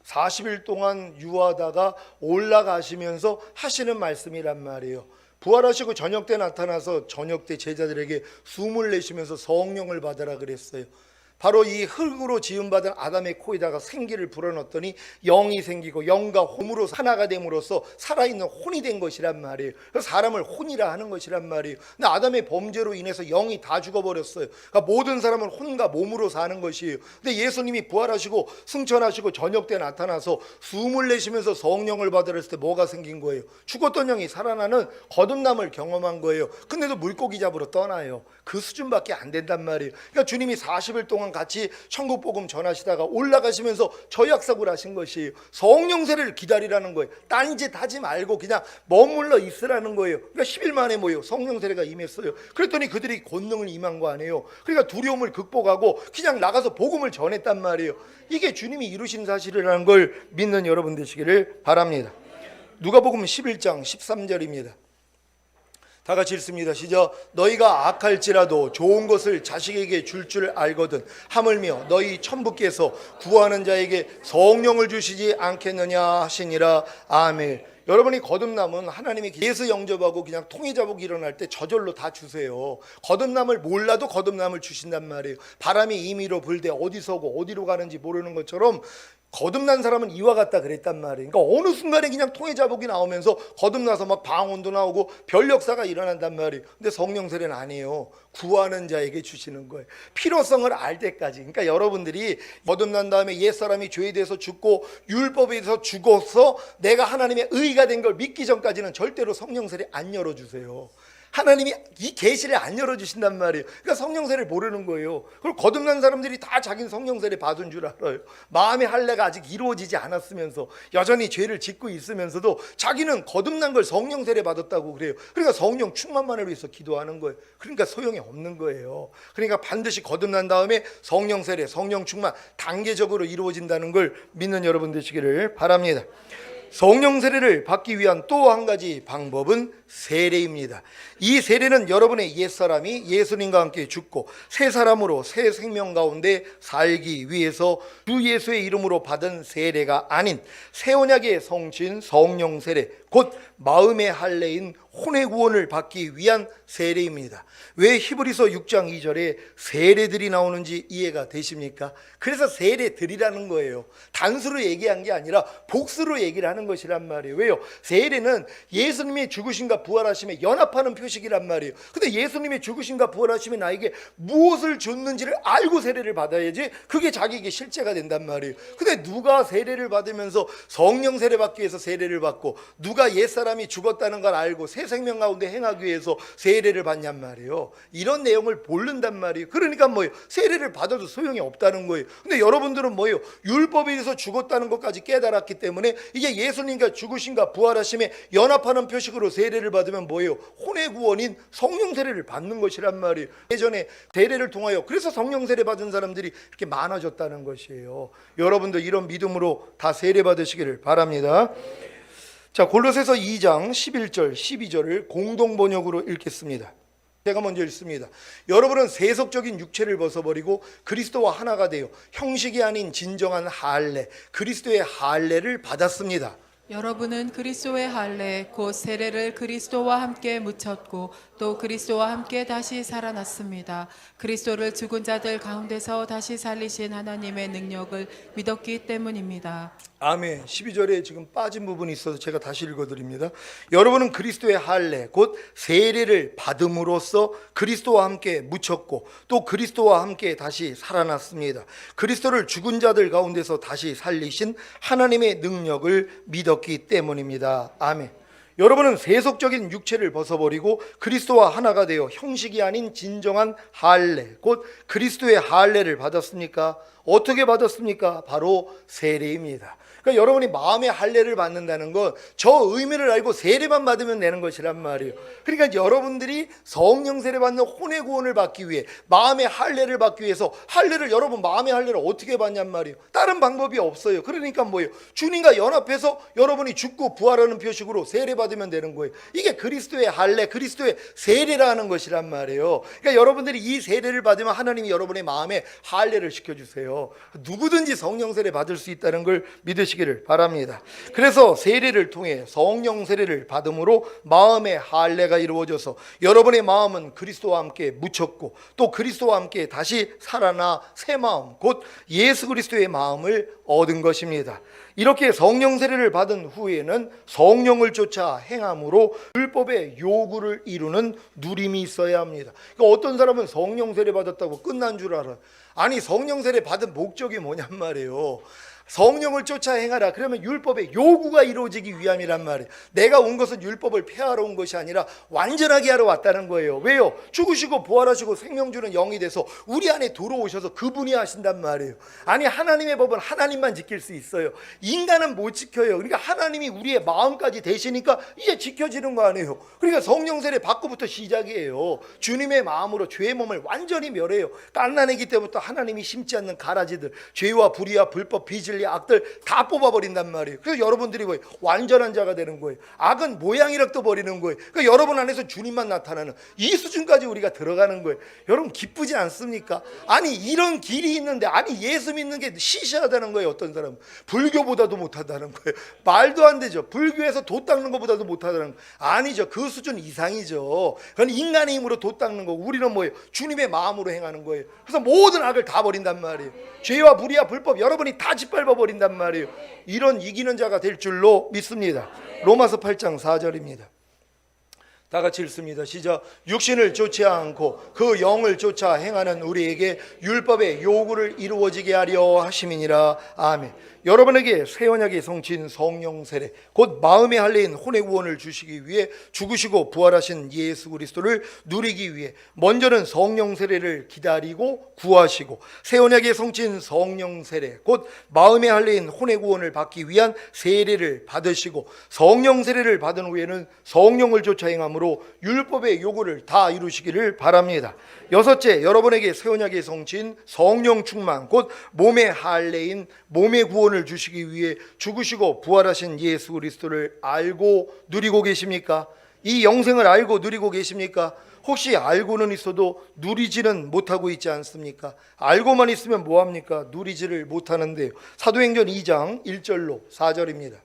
40일 동안 유하다가 올라가시면서 하시는 말씀이란 말이에요. 부활하시고 저녁 때 나타나서 저녁 때 제자들에게 숨을 내쉬면서 성령을 받으라 그랬어요. 바로 이 흙으로 지음받은 아담의 코에다가 생기를 불어넣었더니 영이 생기고 영과 홈으로 하나가 됨으로써 살아있는 혼이 된 것이란 말이에요. 그래서 사람을 혼이라 하는 것이란 말이에요. 근데 아담의 범죄로 인해서 영이 다 죽어버렸어요. 그러니까 모든 사람은 혼과 몸으로 사는 것이에요. 근데 예수님이 부활하시고 승천하시고 저녁 때 나타나서 숨을 내쉬면서 성령을 받으랬을 때 뭐가 생긴 거예요? 죽었던 영이 살아나는 거듭남을 경험한 거예요. 근데도 물고기 잡으러 떠나요. 그 수준밖에 안 된단 말이에요. 그러니까 주님이 40일 동안 같이 천국 복음 전하시다가 올라가시면서 저약사고를 하신 것이에요. 성령 세례를 기다리라는 거예요. 딴짓 하지 말고 그냥 머물러 있으라는 거예요. 그러니까 10일 만에 뭐예요? 성령 세례가 임했어요. 그랬더니 그들이 권능을 임한 거 아니에요. 그러니까 두려움을 극복하고 그냥 나가서 복음을 전했단 말이에요. 이게 주님이 이루신 사실이라는 걸 믿는 여러분 되시기를 바랍니다. 누가복음 11장 13절입니다. 다 같이 읽습니다. 시작. 너희가 악할지라도 좋은 것을 자식에게 줄 알거든 하물며 너희 천부께서 구하는 자에게 성령을 주시지 않겠느냐 하시니라. 아멘. 여러분이 거듭남은 하나님이 예수 영접하고 그냥 통해자복이 일어날 때 저절로 다 주세요. 거듭남을 몰라도 거듭남을 주신단 말이에요. 바람이 임의로 불되 어디서 오고 어디로 가는지 모르는 것처럼 거듭난 사람은 이와 같다 그랬단 말이에요. 그러니까 어느 순간에 그냥 통해자복이 나오면서 거듭나서 막 방언도 나오고 별 역사가 일어난단 말이에요. 근데 성령 세례는 아니에요. 구하는 자에게 주시는 거예요. 필요성을 알 때까지. 그러니까 여러분들이 거듭난 다음에 옛사람이 죄에 대해서 죽고 율법에 대해서 죽어서 내가 하나님의 의가 된 걸 믿기 전까지는 절대로 성령 세례 안 열어주세요. 하나님이 이 계시를 안 열어주신단 말이에요. 그러니까 성령세를 모르는 거예요. 그리고 거듭난 사람들이 다 자기는 성령세를 받은 줄 알아요. 마음의 할례가 아직 이루어지지 않았으면서 여전히 죄를 짓고 있으면서도 자기는 거듭난 걸 성령세를 받았다고 그래요. 그러니까 성령 충만만을 위해서 기도하는 거예요. 그러니까 소용이 없는 거예요. 그러니까 반드시 거듭난 다음에 성령세례, 성령 충만 단계적으로 이루어진다는 걸 믿는 여러분 되시기를 바랍니다. 성령 세례를 받기 위한 또 한 가지 방법은 세례입니다. 이 세례는 여러분의 옛사람이 예수님과 함께 죽고 새 사람으로 새 생명 가운데 살기 위해서 주 예수의 이름으로 받은 세례가 아닌 새 언약의 성신 성령 세례, 곧 마음의 할례인 혼의 구원을 받기 위한 세례입니다. 왜 히브리서 6장 2절에 세례들이 나오는지 이해가 되십니까? 그래서 세례들이라는 거예요. 단수로 얘기한 게 아니라 복수로 얘기를 하는 것이란 말이에요. 왜요? 세례는 예수님의 죽으심과 부활하심에 연합하는 표식이란 말이에요. 근데 예수님의 죽으심과 부활하심이 나에게 무엇을 줬는지를 알고 세례를 받아야지 그게 자기에게 실제가 된단 말이에요. 근데 누가 세례를 받으면서 성령 세례 받기 위해서 세례를 받고 누가 옛사람이 죽었다는 걸 알고 새 생명 가운데 행하기 위해서 세례를 받냔 말이에요. 이런 내용을 모른단 말이에요. 그러니까 뭐예요? 세례를 받아도 소용이 없다는 거예요. 근데 여러분들은 뭐예요? 율법에 의해서 죽었다는 것까지 깨달았기 때문에 이게 예수님과 죽으심과 부활하심에 연합하는 표식으로 세례를 받으면 뭐예요? 혼의 구원인 성령 세례를 받는 것이란 말이에요. 예전에 세례를 통하여 그래서 성령 세례 받은 사람들이 이렇게 많아졌다는 것이에요. 여러분도 이런 믿음으로 다 세례 받으시기를 바랍니다. 자, 골로새서 2장 11절 12절을 공동 번역으로 읽겠습니다. 제가 먼저 읽습니다. 여러분은 세속적인 육체를 벗어버리고 그리스도와 하나가 되어 형식이 아닌 진정한 할례, 그리스도의 할례를 받았습니다. 여러분은 그리스도의 할례 곧 세례를 그리스도와 함께 묻혔고 또 그리스도와 함께 다시 살아났습니다. 그리스도를 죽은 자들 가운데서 다시 살리신 하나님의 능력을 믿었기 때문입니다. 아멘. 12절에 지금 빠진 부분이 있어서 제가 다시 읽어드립니다. 여러분은 그리스도의 할례 곧 세례를 받음으로써 그리스도와 함께 묻혔고 또 그리스도와 함께 다시 살아났습니다. 그리스도를 죽은 자들 가운데서 다시 살리신 하나님의 능력을 믿었기 때문입니다. 아멘. 여러분은 세속적인 육체를 벗어버리고 그리스도와 하나가 되어 형식이 아닌 진정한 할례 곧 그리스도의 할례를 받았습니까? 어떻게 받았습니까? 바로 세례입니다. 그러니까 여러분이 마음의 할례를 받는다는 건 저 의미를 알고 세례만 받으면 되는 것이란 말이에요. 그러니까 여러분들이 성령 세례 받는 혼의 구원을 받기 위해 마음의 할례를 받기 위해서 할례를 여러분 마음의 할례를 어떻게 받냔 말이에요. 다른 방법이 없어요. 그러니까 뭐예요? 주님과 연합해서 여러분이 죽고 부활하는 표식으로 세례 받으면 되는 거예요. 이게 그리스도의 할례, 그리스도의 세례라는 것이란 말이에요. 그러니까 여러분들이 이 세례를 받으면 하나님이 여러분의 마음에 할례를 시켜주세요. 누구든지 성령 세례 받을 수 있다는 걸 믿으시기 되시기를 바랍니다. 그래서 세례를 통해 성령 세례를 받음으로 마음의 할례가 이루어져서 여러분의 마음은 그리스도와 함께 묻혔고 또 그리스도와 함께 다시 살아나 새 마음 곧 예수 그리스도의 마음을 얻은 것입니다. 이렇게 성령 세례를 받은 후에는 성령을 쫓아 행함으로 율법의 요구를 이루는 누림이 있어야 합니다. 그러니까 어떤 사람은 성령 세례 받았다고 끝난 줄 알아. 아니 성령 세례 받은 목적이 뭐냔 말이에요. 성령을 쫓아 행하라. 그러면 율법의 요구가 이루어지기 위함이란 말이에요. 내가 온 것은 율법을 폐하러 온 것이 아니라 완전하게 하러 왔다는 거예요. 왜요? 죽으시고 부활하시고 생명 주는 영이 돼서 우리 안에 들어오셔서 그분이 하신단 말이에요. 아니 하나님의 법은 하나님만 지킬 수 있어요. 인간은 못 지켜요. 그러니까 하나님이 우리의 마음까지 되시니까 이제 지켜지는 거 아니에요. 그러니까 성령 세례 받고부터 시작이에요. 주님의 마음으로 죄의 몸을 완전히 멸해요. 갓난아기 때부터 하나님이 심지 않는 가라지들, 죄와 불의와 불법, 비질 악들 다 뽑아버린단 말이에요. 그래서 여러분들이 뭐예요? 완전한 자가 되는 거예요. 악은 모양이라도 버리는 거예요. 그러니까 여러분 안에서 주님만 나타나는 이 수준까지 우리가 들어가는 거예요. 여러분 기쁘지 않습니까? 아니 이런 길이 있는데 아니 예수 믿는 게 시시하다는 거예요. 어떤 사람은 불교보다도 못하다는 거예요. 말도 안 되죠. 불교에서 돛 닦는 것보다도 못하다는 거예요. 아니죠. 그 수준 이상이죠. 그건 인간의 힘으로 돛 닦는 거고 우리는 뭐예요? 주님의 마음으로 행하는 거예요. 그래서 모든 악을 다 버린단 말이에요. 죄와 불의와 불법 여러분이 다 짓밟아 버린단 말이에요. 이런 이기는 자가 될 줄로 믿습니다. 로마서 8장 4절입니다. 다 같이 읽습니다. 시작. 육신을 쫓지 않고 그 영을 쫓아 행하는 우리에게 율법의 요구를 이루어지게 하려 하심이니라. 아멘. 여러분에게 새 언약의 성취인 성령 세례 곧 마음의 할례인 혼의 구원을 주시기 위해 죽으시고 부활하신 예수 그리스도를 누리기 위해 먼저는 성령 세례를 기다리고 구하시고 새 언약의 성취인 성령 세례 곧 마음의 할례인 혼의 구원을 받기 위한 세례를 받으시고 성령 세례를 받은 후에는 성령을 쫓아 행함으로 율법의 요구를 다 이루시기를 바랍니다. 여섯째, 여러분에게 새 언약의 성취인 성령 충만 곧 몸의 할례인 몸의 구원을 주시기 위해 죽으시고 부활하신 예수 그리스도를 알고 누리고 계십니까? 이 영생을 알고 누리고 계십니까? 혹시 알고는 있어도 누리지는 못하고 있지 않습니까? 알고만 있으면 뭐합니까? 누리지를 못하는데요. 사도행전 2장 1절로 4절입니다.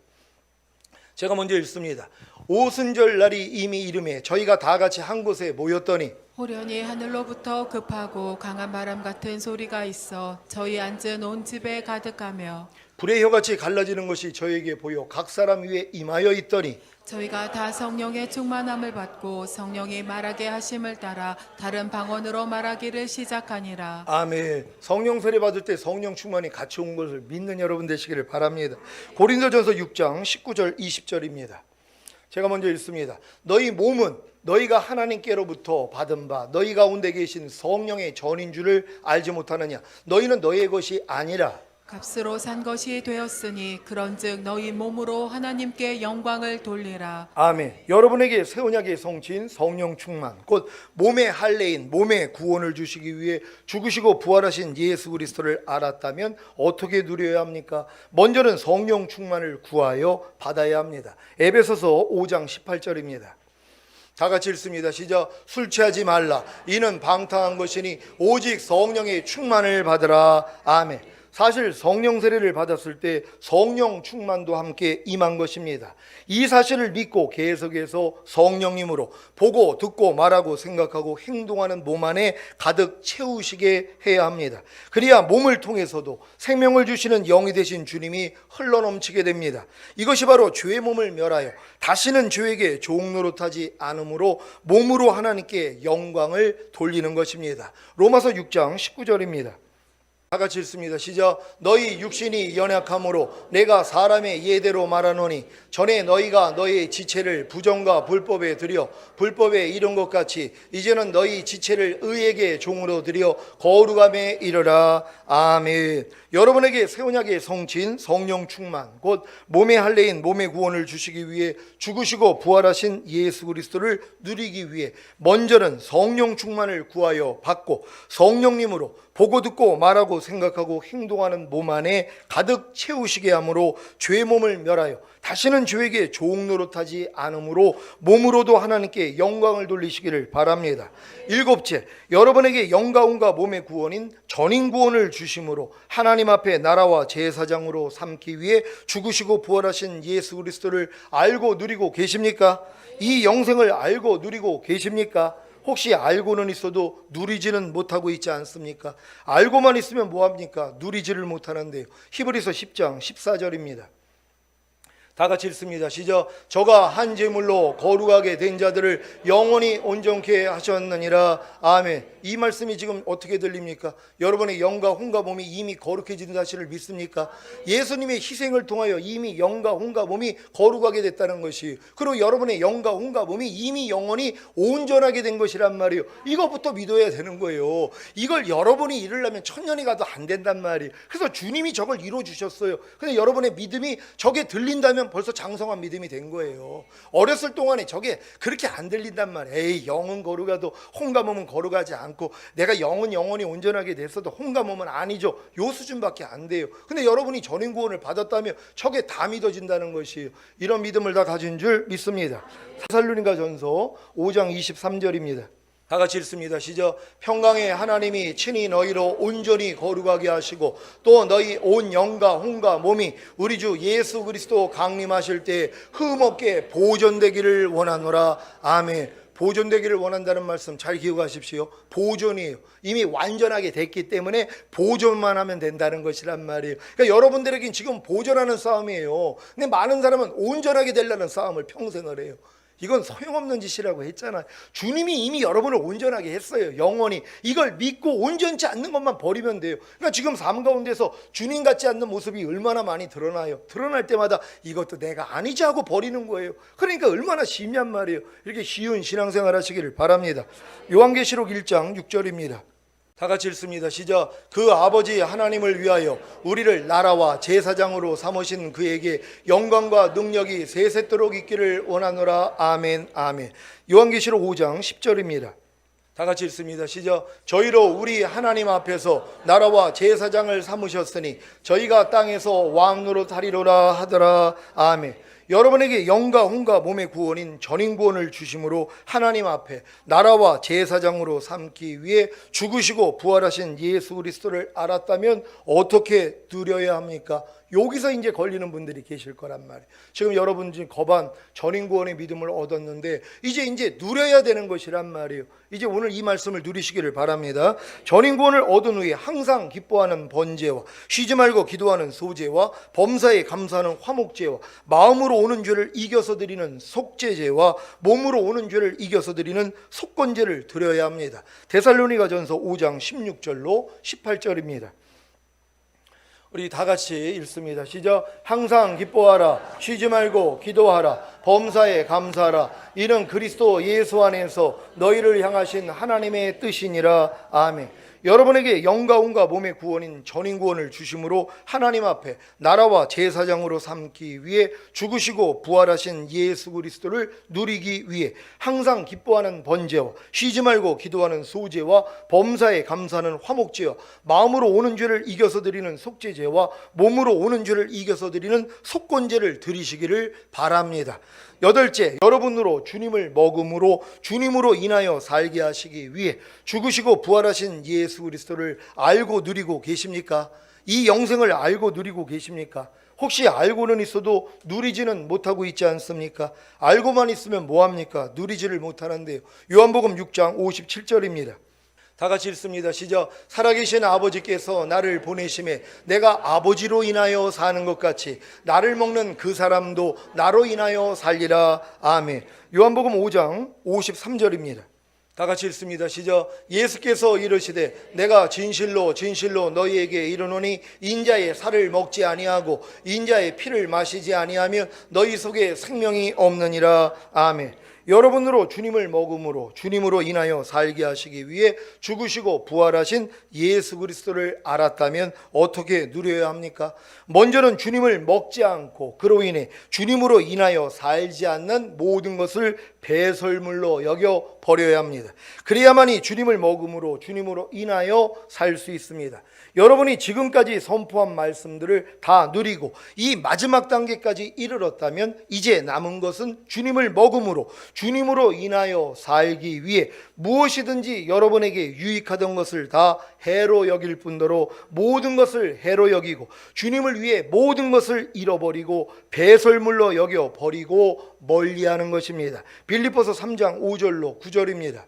제가 먼저 읽습니다. 오순절 날이 이미 이름에 저희가 다 같이 한 곳에 모였더니 호련히 하늘로부터 급하고 강한 바람 같은 소리가 있어 저희 앉은 온 집에 가득하며 불의 혀같이 갈라지는 것이 저에게 보여 각 사람 위에 임하여 있더니 저희가 다 성령의 충만함을 받고 성령이 말하게 하심을 따라 다른 방언으로 말하기를 시작하니라. 아멘. 성령 세례 받을 때 성령 충만이 같이 온 것을 믿는 여러분 되시기를 바랍니다. 고린도전서 6장 19절 20절입니다. 제가 먼저 읽습니다. 너희 몸은 너희가 하나님께로부터 받은 바 너희 가운데 계신 성령의 전인 줄을 알지 못하느냐. 너희는 너희의 것이 아니라 값으로 산 것이 되었으니 그런즉 너희 몸으로 하나님께 영광을 돌리라. 아멘. 여러분에게 새 언약의 성취인 성령 충만 곧 몸의 할례인 몸의 구원을 주시기 위해 죽으시고 부활하신 예수 그리스도를 알았다면 어떻게 누려야 합니까? 먼저는 성령 충만을 구하여 받아야 합니다. 에베소서 5장 18절입니다. 다 같이 읽습니다. 시작. 술 취하지 말라. 이는 방탕한 것이니 오직 성령의 충만을 받으라. 아멘. 사실 성령 세례를 받았을 때 성령 충만도 함께 임한 것입니다. 이 사실을 믿고 계속해서 성령님으로 보고 듣고 말하고 생각하고 행동하는 몸 안에 가득 채우시게 해야 합니다. 그래야 몸을 통해서도 생명을 주시는 영이 되신 주님이 흘러넘치게 됩니다. 이것이 바로 죄의 몸을 멸하여 다시는 죄에게 종노릇하지 않으므로 몸으로 하나님께 영광을 돌리는 것입니다. 로마서 6장 19절입니다. 다 같이 읽습니다. 시작. 너희 육신이 연약함으로 내가 사람의 예대로 말하노니 전에 너희가 너희 지체를 부정과 불법에 드려 불법에 이른 것 같이 이제는 너희 지체를 의에게 종으로 드려 거룩함에 이르라. 아멘. 여러분에게 새 언약의 성취인 성령 충만 곧 몸의 할례인 몸의 구원을 주시기 위해 죽으시고 부활하신 예수 그리스도를 누리기 위해 먼저는 성령 충만을 구하여 받고 성령님으로 보고 듣고 말하고 말하고 생각하고 행동하는 몸 안에 가득 채우시게 함으로 죄의 몸을 멸하여 다시는 죄에게 종노릇하지 않으므로 몸으로도 하나님께 영광을 돌리시기를 바랍니다. 일곱째, 여러분에게 영가운과 몸의 구원인 전인 구원을 주심으로 하나님 앞에 나라와 제사장으로 삼기 위해 죽으시고 부활하신 예수 그리스도를 알고 누리고 계십니까? 이 영생을 알고 누리고 계십니까? 혹시 알고는 있어도 누리지는 못하고 있지 않습니까? 알고만 있으면 뭐합니까? 누리지를 못하는데요. 히브리서 10장 14절입니다. 다 같이 읽습니다. 시작. 저가 한 제물로 거룩하게 된 자들을 영원히 온전케 하셨느니라. 아멘. 이 말씀이 지금 어떻게 들립니까? 여러분의 영과 혼과 몸이 이미 거룩해진 사실을 믿습니까? 예수님의 희생을 통하여 이미 영과 혼과 몸이 거룩하게 됐다는 것이, 그리고 여러분의 영과 혼과 몸이 이미 영원히 온전하게 된 것이란 말이에요. 이것부터 믿어야 되는 거예요. 이걸 여러분이 이루려면 천년이 가도 안 된단 말이에요. 그래서 주님이 저걸 이루어 주셨어요. 근데 여러분의 믿음이 저게 들린다면 벌써 장성한 믿음이 된 거예요. 어렸을 동안에 저게 그렇게 안 들린단 말이에요. 에이, 영은 거룩하도 혼과 몸은 거룩하지 않고, 내가 영은 영원히 온전하게 됐어도 혼과 몸은 아니죠. 요 수준밖에 안 돼요. 근데 여러분이 전인 구원을 받았다면 저게 다 믿어진다는 것이에요. 이런 믿음을 다 가진 줄 믿습니다. 데살로니가전서 5장 23절입니다. 다 같이 읽습니다. 시작. 평강의 하나님이 친히 너희로 온전히 거룩하게 하시고 또 너희 온 영과 혼과 몸이 우리 주 예수 그리스도 강림하실 때 흠없게 보존되기를 원하노라. 아멘. 보존되기를 원한다는 말씀 잘 기억하십시오. 보존이에요. 이미 완전하게 됐기 때문에 보존만 하면 된다는 것이란 말이에요. 그러니까 여러분들에겐 지금 보존하는 싸움이에요. 근데 많은 사람은 온전하게 되려는 싸움을 평생을 해요. 이건 소용없는 짓이라고 했잖아요. 주님이 이미 여러분을 온전하게 했어요. 영원히. 이걸 믿고 온전치 않는 것만 버리면 돼요. 그러니까 지금 삶 가운데서 주님 같지 않는 모습이 얼마나 많이 드러나요. 드러날 때마다 이것도 내가 아니지 하고 버리는 거예요. 그러니까 얼마나 쉽냔 말이에요. 이렇게 쉬운 신앙생활 하시기를 바랍니다. 요한계시록 1장 6절입니다. 다 같이 읽습니다. 시작. 그 아버지 하나님을 위하여 우리를 나라와 제사장으로 삼으신 그에게 영광과 능력이 세세토록 있기를 원하노라. 아멘. 아멘. 요한계시록 5장 10절입니다. 다 같이 읽습니다. 시작. 저희로 우리 하나님 앞에서 나라와 제사장을 삼으셨으니 저희가 땅에서 왕 노릇하리로라 하더라. 아멘. 여러분에게 영과 혼과 몸의 구원인 전인 구원을 주심으로 하나님 앞에 나라와 제사장으로 삼기 위해 죽으시고 부활하신 예수 그리스도를 알았다면 어떻게 누려야 합니까? 여기서 이제 걸리는 분들이 계실 거란 말이에요. 지금 여러분 지금 거반 전인 구원의 믿음을 얻었는데 이제 누려야 되는 것이란 말이에요. 이제 오늘 이 말씀을 누리시기를 바랍니다. 전인 구원을 얻은 후에 항상 기뻐하는 번제와 쉬지 말고 기도하는 소제와 범사에 감사하는 화목제와 마음으로 오는 죄를 이겨서 드리는 속죄제와 몸으로 오는 죄를 이겨서 드리는 속건제를 드려야 합니다. 데살로니가전서 5장 16절로 18절입니다. 우리 다 같이 읽습니다. 시작. 항상 기뻐하라. 쉬지 말고 기도하라. 범사에 감사하라. 이는 그리스도 예수 안에서 너희를 향하신 하나님의 뜻이니라. 아멘. 여러분에게 영과 혼과 몸의 구원인 전인 구원을 주심으로 하나님 앞에 나라와 제사장으로 삼기 위해 죽으시고 부활하신 예수 그리스도를 누리기 위해 항상 기뻐하는 번제와 쉬지 말고 기도하는 소제와 범사에 감사하는 화목제와 마음으로 오는 죄를 이겨서 드리는 속죄제와 몸으로 오는 죄를 이겨서 드리는 속건제를 드리시기를 바랍니다. 여덟째, 여러분으로 주님을 먹음으로 주님으로 인하여 살게 하시기 위해 죽으시고 부활하신 예수 그리스도를 알고 누리고 계십니까? 이 영생을 알고 누리고 계십니까? 혹시 알고는 있어도 누리지는 못하고 있지 않습니까? 알고만 있으면 뭐합니까? 누리지를 못하는데요. 요한복음 6장 57절입니다. 다 같이 읽습니다. 시작. 살아계신 아버지께서 나를 보내심에 내가 아버지로 인하여 사는 것 같이 나를 먹는 그 사람도 나로 인하여 살리라. 아멘. 요한복음 5장 53절입니다. 다 같이 읽습니다. 시작. 예수께서 이르시되 내가 진실로 진실로 너희에게 이르노니 인자의 살을 먹지 아니하고 인자의 피를 마시지 아니하면 너희 속에 생명이 없느니라. 아멘. 여러분으로 주님을 먹음으로 주님으로 인하여 살게 하시기 위해 죽으시고 부활하신 예수 그리스도를 알았다면 어떻게 누려야 합니까? 먼저는 주님을 먹지 않고 그로 인해 주님으로 인하여 살지 않는 모든 것을 배설물로 여겨 버려야 합니다. 그래야만이 주님을 먹음으로 주님으로 인하여 살 수 있습니다. 여러분이 지금까지 선포한 말씀들을 다 누리고 이 마지막 단계까지 이르렀다면 이제 남은 것은 주님을 먹음으로 주님으로 인하여 살기 위해 무엇이든지 여러분에게 유익하던 것을 다 해로 여길 뿐더러 모든 것을 해로 여기고 주님을 위해 모든 것을 잃어버리고 배설물로 여겨 버리고 멀리하는 것입니다. 빌립보서 3장 5절로 9절입니다.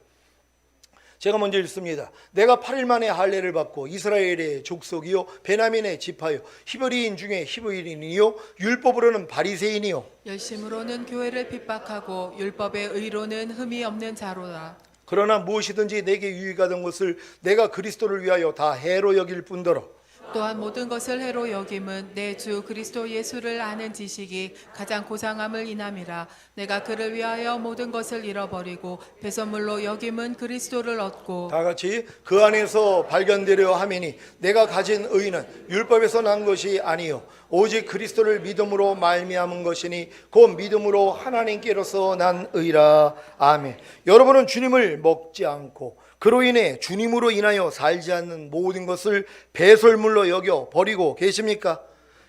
제가 먼저 읽습니다. 내가 8일 만에 할례를 받고 이스라엘의 족속이요 베냐민의 지파요 히브리인 중에 히브리인이요 율법으로는 바리새인이요 열심으로는 교회를 핍박하고 율법의 의로는 흠이 없는 자로다. 그러나 무엇이든지 내게 유익하던 것을 내가 그리스도를 위하여 다 해로 여길 뿐더러 또한 모든 것을 해로 여김은 내 주 그리스도 예수를 아는 지식이 가장 고상함을 인함이라. 내가 그를 위하여 모든 것을 잃어버리고 배설물로 여김은 그리스도를 얻고 다 같이 그 안에서 발견되려 함이니 내가 가진 의는 율법에서 난 것이 아니요 오직 그리스도를 믿음으로 말미암은 것이니 곧 믿음으로 하나님께로서 난 의라. 아멘. 여러분은 주님을 먹지 않고 그로 인해 주님으로 인하여 살지 않는 모든 것을 배설물로 여겨 버리고 계십니까?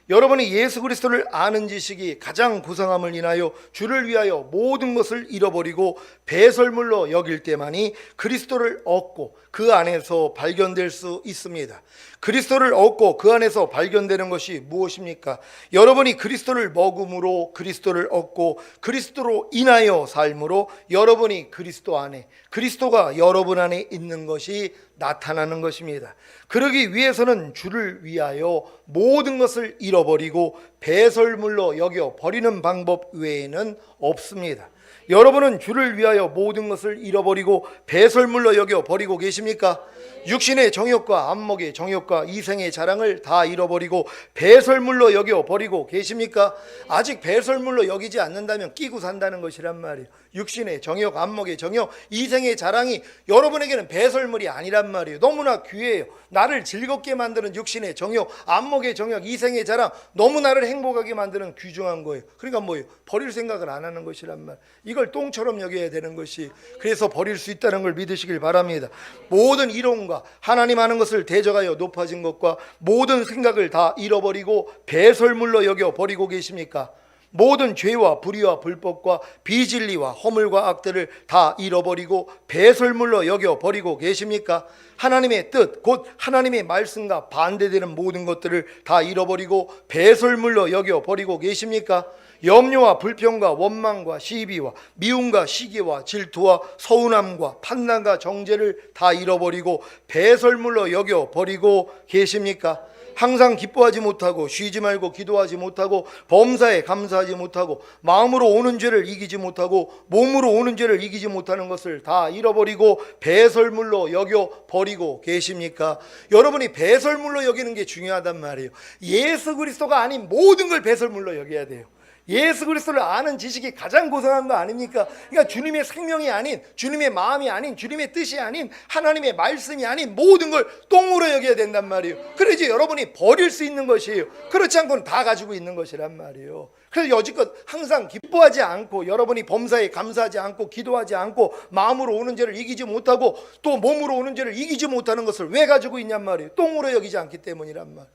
여러분이 예수 그리스도를 아는 지식이 가장 고상함을 인하여 주를 위하여 모든 것을 잃어버리고 배설물로 여길 때만이 그리스도를 얻고 그 안에서 발견될 수 있습니다. 그리스도를 얻고 그 안에서 발견되는 것이 무엇입니까? 여러분이 그리스도를 먹음으로 그리스도를 얻고 그리스도로 인하여 삶으로 여러분이 그리스도 안에 그리스도가 여러분 안에 있는 것이 나타나는 것입니다. 그러기 위해서는 주를 위하여 모든 것을 잃어버리고 배설물로 여겨 버리는 방법 외에는 없습니다. 여러분은 주를 위하여 모든 것을 잃어버리고 배설물로 여겨 버리고 계십니까? 육신의 정욕과 안목의 정욕과 이생의 자랑을 다 잃어버리고 배설물로 여겨 버리고 계십니까? 아직 배설물로 여기지 않는다면 끼고 산다는 것이란 말이에요. 육신의 정욕, 안목의 정욕, 이생의 자랑이 여러분에게는 배설물이 아니란 말이에요. 너무나 귀해요. 나를 즐겁게 만드는 육신의 정욕, 안목의 정욕, 이생의 자랑, 너무 나를 행복하게 만드는 귀중한 거예요. 그러니까 뭐예요? 버릴 생각을 안 하는 것이란 말. 이걸 똥처럼 여겨야 되는 것이, 그래서 버릴 수 있다는 걸 믿으시길 바랍니다. 모든 이론과 하나님 아는 것을 대적하여 높아진 것과 모든 생각을 다 잃어버리고 배설물로 여겨 버리고 계십니까? 모든 죄와 불의와 불법과 비진리와 허물과 악들을 다 잃어버리고 배설물로 여겨 버리고 계십니까? 하나님의 뜻, 곧 하나님의 말씀과 반대되는 모든 것들을 다 잃어버리고 배설물로 여겨 버리고 계십니까? 염려와 불평과 원망과 시비와 미움과 시기와 질투와 서운함과 판단과 정죄를 다 잃어버리고 배설물로 여겨 버리고 계십니까? 항상 기뻐하지 못하고 쉬지 말고 기도하지 못하고 범사에 감사하지 못하고 마음으로 오는 죄를 이기지 못하고 몸으로 오는 죄를 이기지 못하는 것을 다 잃어버리고 배설물로 여겨 버리고 계십니까? 여러분이 배설물로 여기는 게 중요하단 말이에요. 예수 그리스도가 아닌 모든 걸 배설물로 여겨야 돼요. 예수 그리스도를 아는 지식이 가장 고상한 거 아닙니까? 그러니까 주님의 생명이 아닌, 주님의 마음이 아닌, 주님의 뜻이 아닌, 하나님의 말씀이 아닌 모든 걸 똥으로 여겨야 된단 말이에요. 그래야지 여러분이 버릴 수 있는 것이에요. 그렇지 않고는 다 가지고 있는 것이란 말이에요. 그래서 여지껏 항상 기뻐하지 않고 여러분이 범사에 감사하지 않고 기도하지 않고 마음으로 오는 죄를 이기지 못하고 또 몸으로 오는 죄를 이기지 못하는 것을 왜 가지고 있냔 말이에요. 똥으로 여기지 않기 때문이란 말.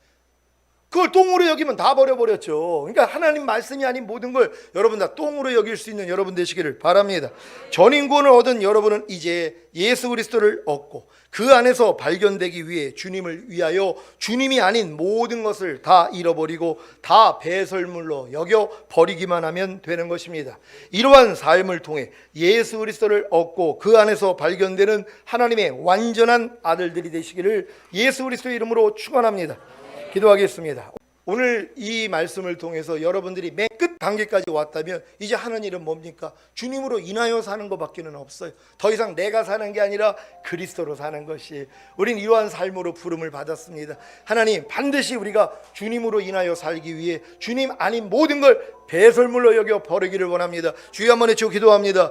그걸 똥으로 여기면 다 버려버렸죠. 그러니까 하나님 말씀이 아닌 모든 걸 여러분 다 똥으로 여길 수 있는 여러분 되시기를 바랍니다. 전인권을 얻은 여러분은 이제 예수 그리스도를 얻고 그 안에서 발견되기 위해 주님을 위하여 주님이 아닌 모든 것을 다 잃어버리고 다 배설물로 여겨 버리기만 하면 되는 것입니다. 이러한 삶을 통해 예수 그리스도를 얻고 그 안에서 발견되는 하나님의 완전한 아들들이 되시기를 예수 그리스도의 이름으로 축원합니다. 기도하겠습니다. 오늘 이 말씀을 통해서 여러분들이 맨 끝 단계까지 왔다면 이제 하는 일은 뭡니까? 주님으로 인하여 사는 것밖에는 없어요. 더 이상 내가 사는 게 아니라 그리스도로 사는 것이, 우린 이러한 삶으로 부름을 받았습니다. 하나님, 반드시 우리가 주님으로 인하여 살기 위해 주님 아닌 모든 걸 배설물로 여겨 버리기를 원합니다. 주여 한번 외치고 기도합니다.